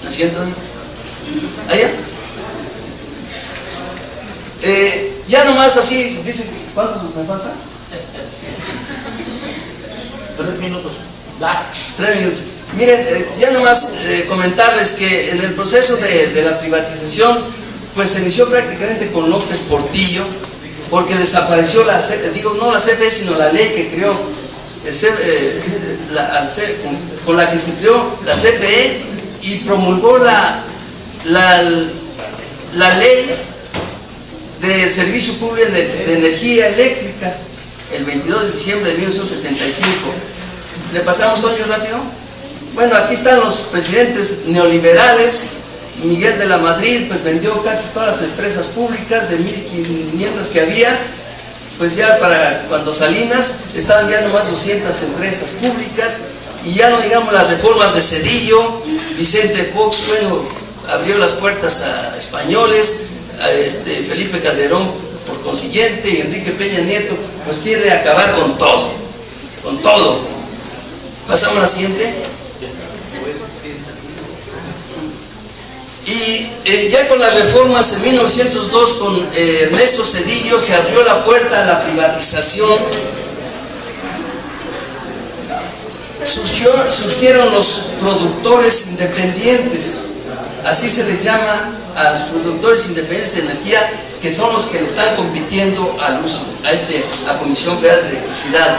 ¿La siguiente? ¿Allá? Ya nomás así, dice, ¿cuántos me faltan? 3 minutos. 3 minutos. Miren, ya nomás comentarles que en el proceso de la privatización, pues se inició prácticamente con López Portillo, porque desapareció la CFE, sino la ley que creó, con la que se creó la CFE, y promulgó la ley de servicio público de energía eléctrica el 22 de diciembre de 1975. ¿Le pasamos, Toño, rápido? Bueno, aquí están los presidentes neoliberales. Miguel de la Madrid pues vendió casi todas las empresas públicas, de 1.500 que había, pues ya para cuando Salinas estaban ya nomás 200 empresas públicas. Y ya no digamos las reformas de Zedillo. Vicente Fox, bueno, abrió las puertas a españoles, a Felipe Calderón por consiguiente, y Enrique Peña Nieto pues quiere acabar con todo. Pasamos a la siguiente. Y ya con las reformas en 1902 con Ernesto Zedillo se abrió la puerta a la privatización. Surgieron los productores independientes, así se les llama a los productores independientes de energía, que son los que le están compitiendo a la Comisión Federal de Electricidad.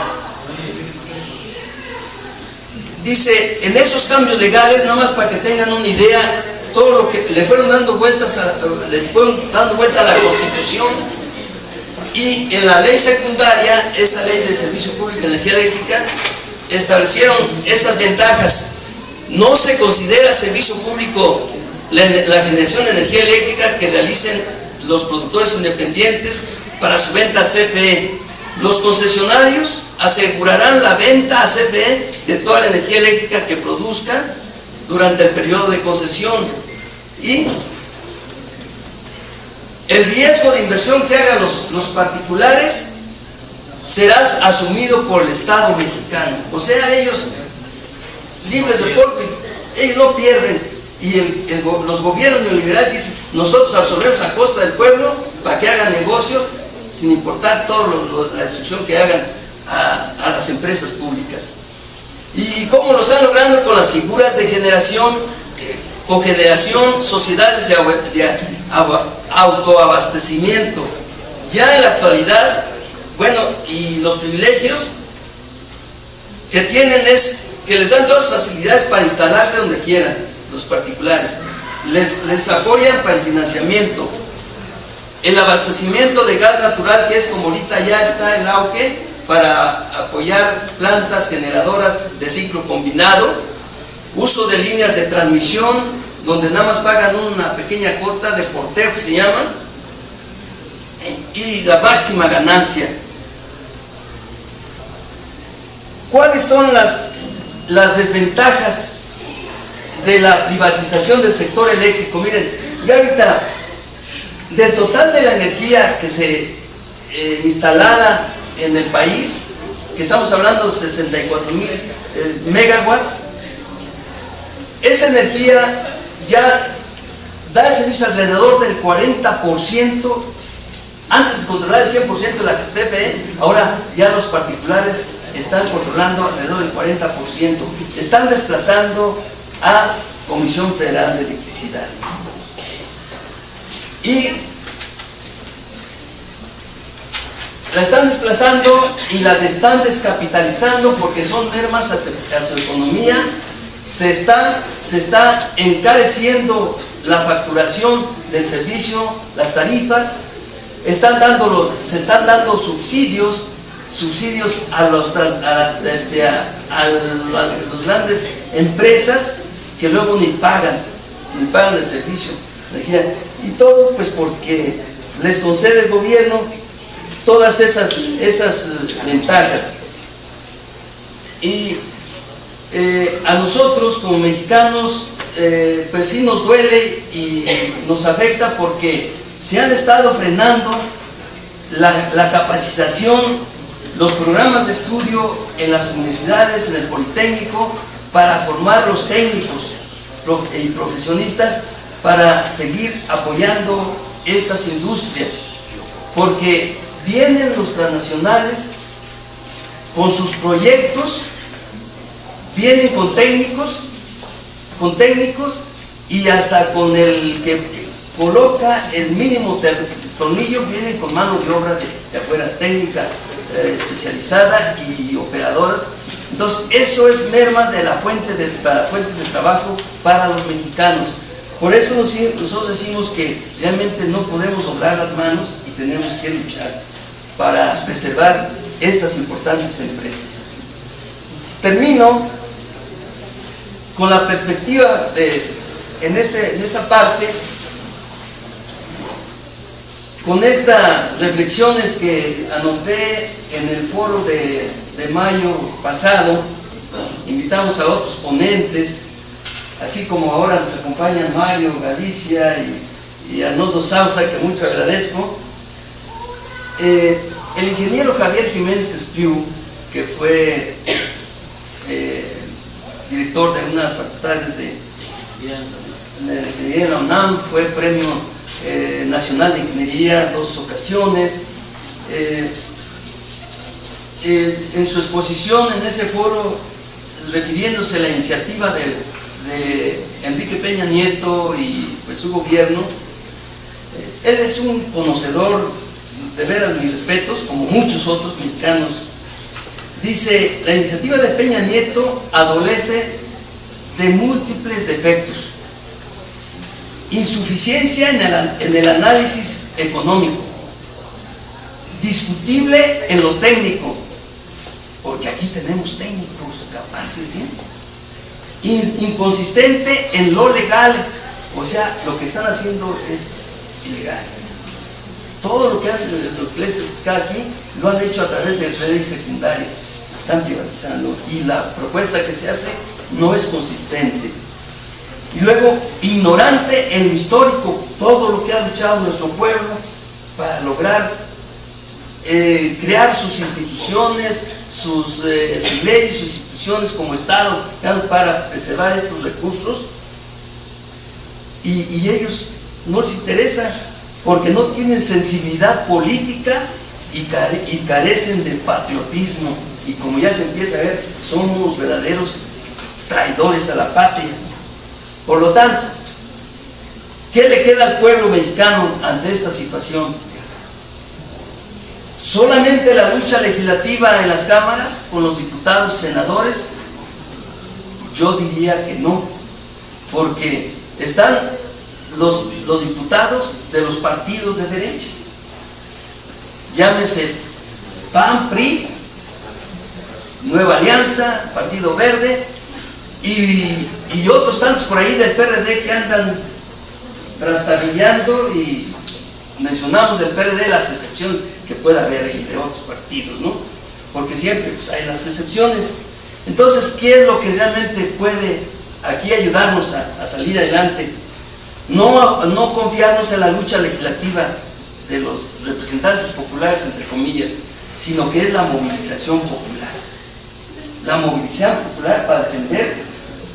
Dice, en esos cambios legales, nada más para que tengan una idea, todo lo que le fueron dando vuelta a la Constitución, y en la ley secundaria, esa ley de Servicio Público de Energía Eléctrica, establecieron esas ventajas. No se considera servicio público la generación de energía eléctrica que realicen los productores independientes para su venta a CFE. Los concesionarios asegurarán la venta a CFE de toda la energía eléctrica que produzcan durante el periodo de concesión, y el riesgo de inversión que hagan los particulares será asumido por el Estado mexicano. O sea, ellos libres de polvo, ellos no pierden, y los gobiernos neoliberales dicen: nosotros absorbemos a costa del pueblo para que hagan negocio, sin importar toda la destrucción que hagan a las empresas públicas. ¿Y cómo lo están logrando? Con las figuras de generación, cogeneración, sociedades de autoabastecimiento. Ya en la actualidad Bueno, y los privilegios que tienen es que les dan todas las facilidades para instalarse donde quieran, los particulares. Les apoyan para el financiamiento, el abastecimiento de gas natural, que es como ahorita ya está el auge, para apoyar plantas generadoras de ciclo combinado, uso de líneas de transmisión, donde nada más pagan una pequeña cuota de porteo que se llama, y la máxima ganancia. ¿Cuáles son las desventajas de la privatización del sector eléctrico? Miren, ya ahorita, del total de la energía que se instalada en el país, que estamos hablando de 64,000 megawatts, esa energía ya da el servicio alrededor del 40%, antes de controlar el 100% de la CFE, ahora ya los particulares están controlando alrededor del 40%, están desplazando a Comisión Federal de Electricidad. Y la están desplazando y la están descapitalizando porque son mermas a su economía. Se está encareciendo la facturación del servicio, las tarifas, se están dando subsidios a las grandes empresas que luego ni pagan el servicio. Y todo pues porque les concede el gobierno todas esas ventajas. Y a nosotros como mexicanos pues sí nos duele y nos afecta porque se han estado frenando la capacitación, los programas de estudio en las universidades, en el Politécnico, para formar los técnicos y profesionistas para seguir apoyando estas industrias, porque vienen los transnacionales con sus proyectos, vienen con técnicos y hasta con el que coloca el mínimo tornillo, vienen con mano de obra de afuera, técnica especializada y operadoras. Entonces eso es merma de la fuentes de trabajo para los mexicanos. Por eso nosotros decimos que realmente no podemos doblar las manos y tenemos que luchar para preservar estas importantes empresas. Termino con la perspectiva en esta parte, con estas reflexiones que anoté en el foro de mayo pasado. Invitamos a otros ponentes, así como ahora nos acompañan Mario Galicia y Arnoldo Sausa, que mucho agradezco. El ingeniero Javier Jiménez Espriu, que fue director de unas facultades de la UNAM, fue premio nacional de ingeniería 2 ocasiones. En su exposición en ese foro, refiriéndose a la iniciativa de Enrique Peña Nieto y pues su gobierno, él es un conocedor, de veras mis respetos, como muchos otros mexicanos. Dice: la iniciativa de Peña Nieto adolece de múltiples defectos. Insuficiencia en el análisis económico, discutible en lo técnico, porque aquí tenemos técnicos capaces, inconsistente en lo legal, o sea, lo que están haciendo es ilegal. Todo lo que les explicar aquí lo han hecho a través de redes secundarias, están privatizando, y la propuesta que se hace no es consistente. Y luego, ignorante en lo histórico, todo lo que ha luchado nuestro pueblo para lograr crear sus instituciones, sus leyes, sus instituciones como Estado, para preservar estos recursos, y ellos no les interesa porque no tienen sensibilidad política y carecen de patriotismo, y como ya se empieza a ver, son unos verdaderos traidores a la patria. Por lo tanto, ¿qué le queda al pueblo mexicano ante esta situación? ¿Solamente la lucha legislativa en las cámaras con los diputados y senadores? Yo diría que no, porque están los diputados de los partidos de derecha, llámese PAN, PRI, Nueva Alianza, Partido Verde y otros tantos por ahí del PRD que andan trastabillando, y mencionamos del PRD las excepciones que pueda haber y de otros partidos, ¿no? Porque siempre pues, hay las excepciones. Entonces, ¿qué es lo que realmente puede aquí ayudarnos a salir adelante? No confiarnos en la lucha legislativa de los representantes populares, entre comillas, sino que es la movilización popular. La movilización popular para defender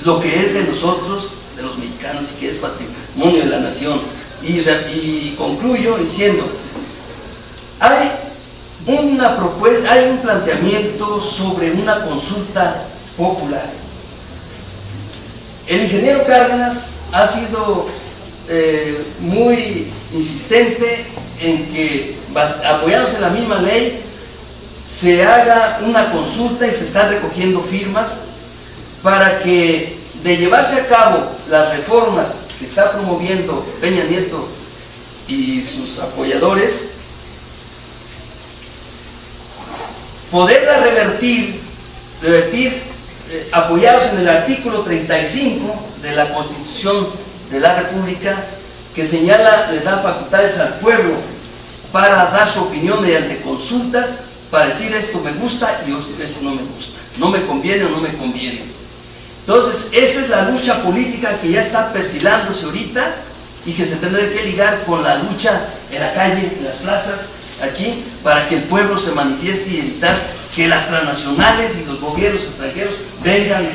lo que es de nosotros, de los mexicanos, y que es patrimonio de la nación. Y concluyo diciendo, hay una propuesta, hay un planteamiento sobre una consulta popular. El ingeniero Cárdenas ha sido muy insistente en que, apoyándose en la misma ley, se haga una consulta, y se están recogiendo firmas para que, de llevarse a cabo las reformas que está promoviendo Peña Nieto y sus apoyadores, poderla revertir apoyados en el artículo 35 de la Constitución de la República, que señala, le da facultades al pueblo para dar su opinión mediante consultas, para decir esto me gusta y esto no me gusta, no me conviene o no me conviene. Entonces, esa es la lucha política que ya está perfilándose ahorita, y que se tendrá que ligar con la lucha en la calle, en las plazas, aquí, para que el pueblo se manifieste y evitar que las transnacionales y los gobiernos extranjeros vengan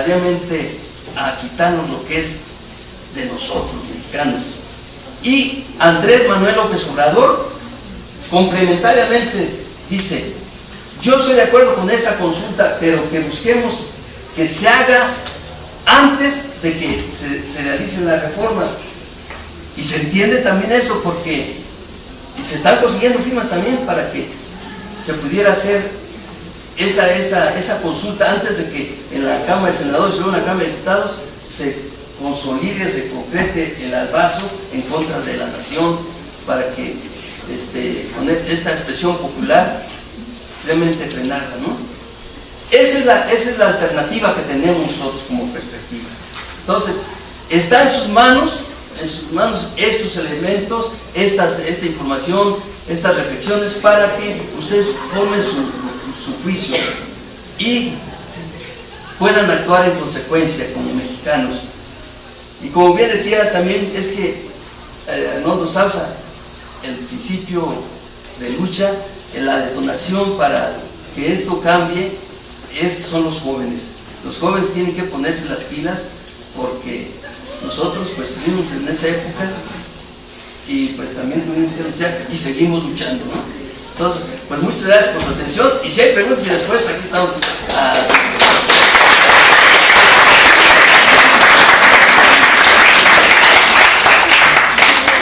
realmente a quitarnos lo que es de nosotros, mexicanos. Y Andrés Manuel López Obrador, complementariamente, dice: yo estoy de acuerdo con esa consulta, pero que busquemos que se haga antes de que se realicen las reformas. Y se entiende también eso, porque se están consiguiendo firmas también para que se pudiera hacer esa consulta antes de que en la Cámara de Senadores y luego en la Cámara de Diputados se consolide, se concrete el albazo en contra de la nación, para que con esta expresión popular realmente frenarla, ¿no? Esa es la alternativa que tenemos nosotros como perspectiva. Entonces, está en sus manos estos elementos, esta información, estas reflexiones, para que ustedes formen su juicio y puedan actuar en consecuencia como mexicanos. Y como bien decía también, es que Arnoldo Sausa, el principio de lucha, en la detonación para que esto cambie, son los jóvenes. Los jóvenes tienen que ponerse las pilas, porque nosotros pues estuvimos en esa época y pues también tuvimos que luchar y seguimos luchando, ¿no? Entonces, pues muchas gracias por su atención, y si hay preguntas y respuestas, aquí estamos a sus preguntas.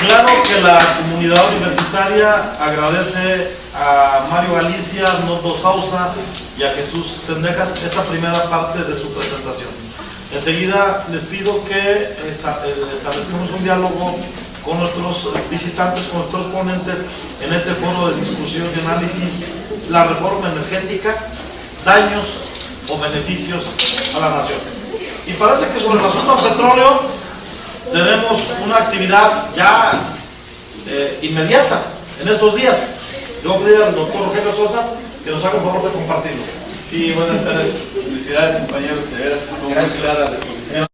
Claro que la comunidad universitaria agradece a Mario Galicia, a Arnoldo Sausa y a Jesús Zendejas esta primera parte de su presentación. Enseguida les pido que establezcamos un diálogo con nuestros visitantes, con nuestros ponentes en este foro de discusión y análisis: la reforma energética, daños o beneficios a la nación. Y parece que sobre el asunto del petróleo tenemos una actividad ya inmediata en estos días. Yo voy a pedir al doctor Rogelio Sosa que nos haga un favor de compartirlo. Sí, buenas tardes. Felicidades, compañeros. De veras, muy clara la exposición.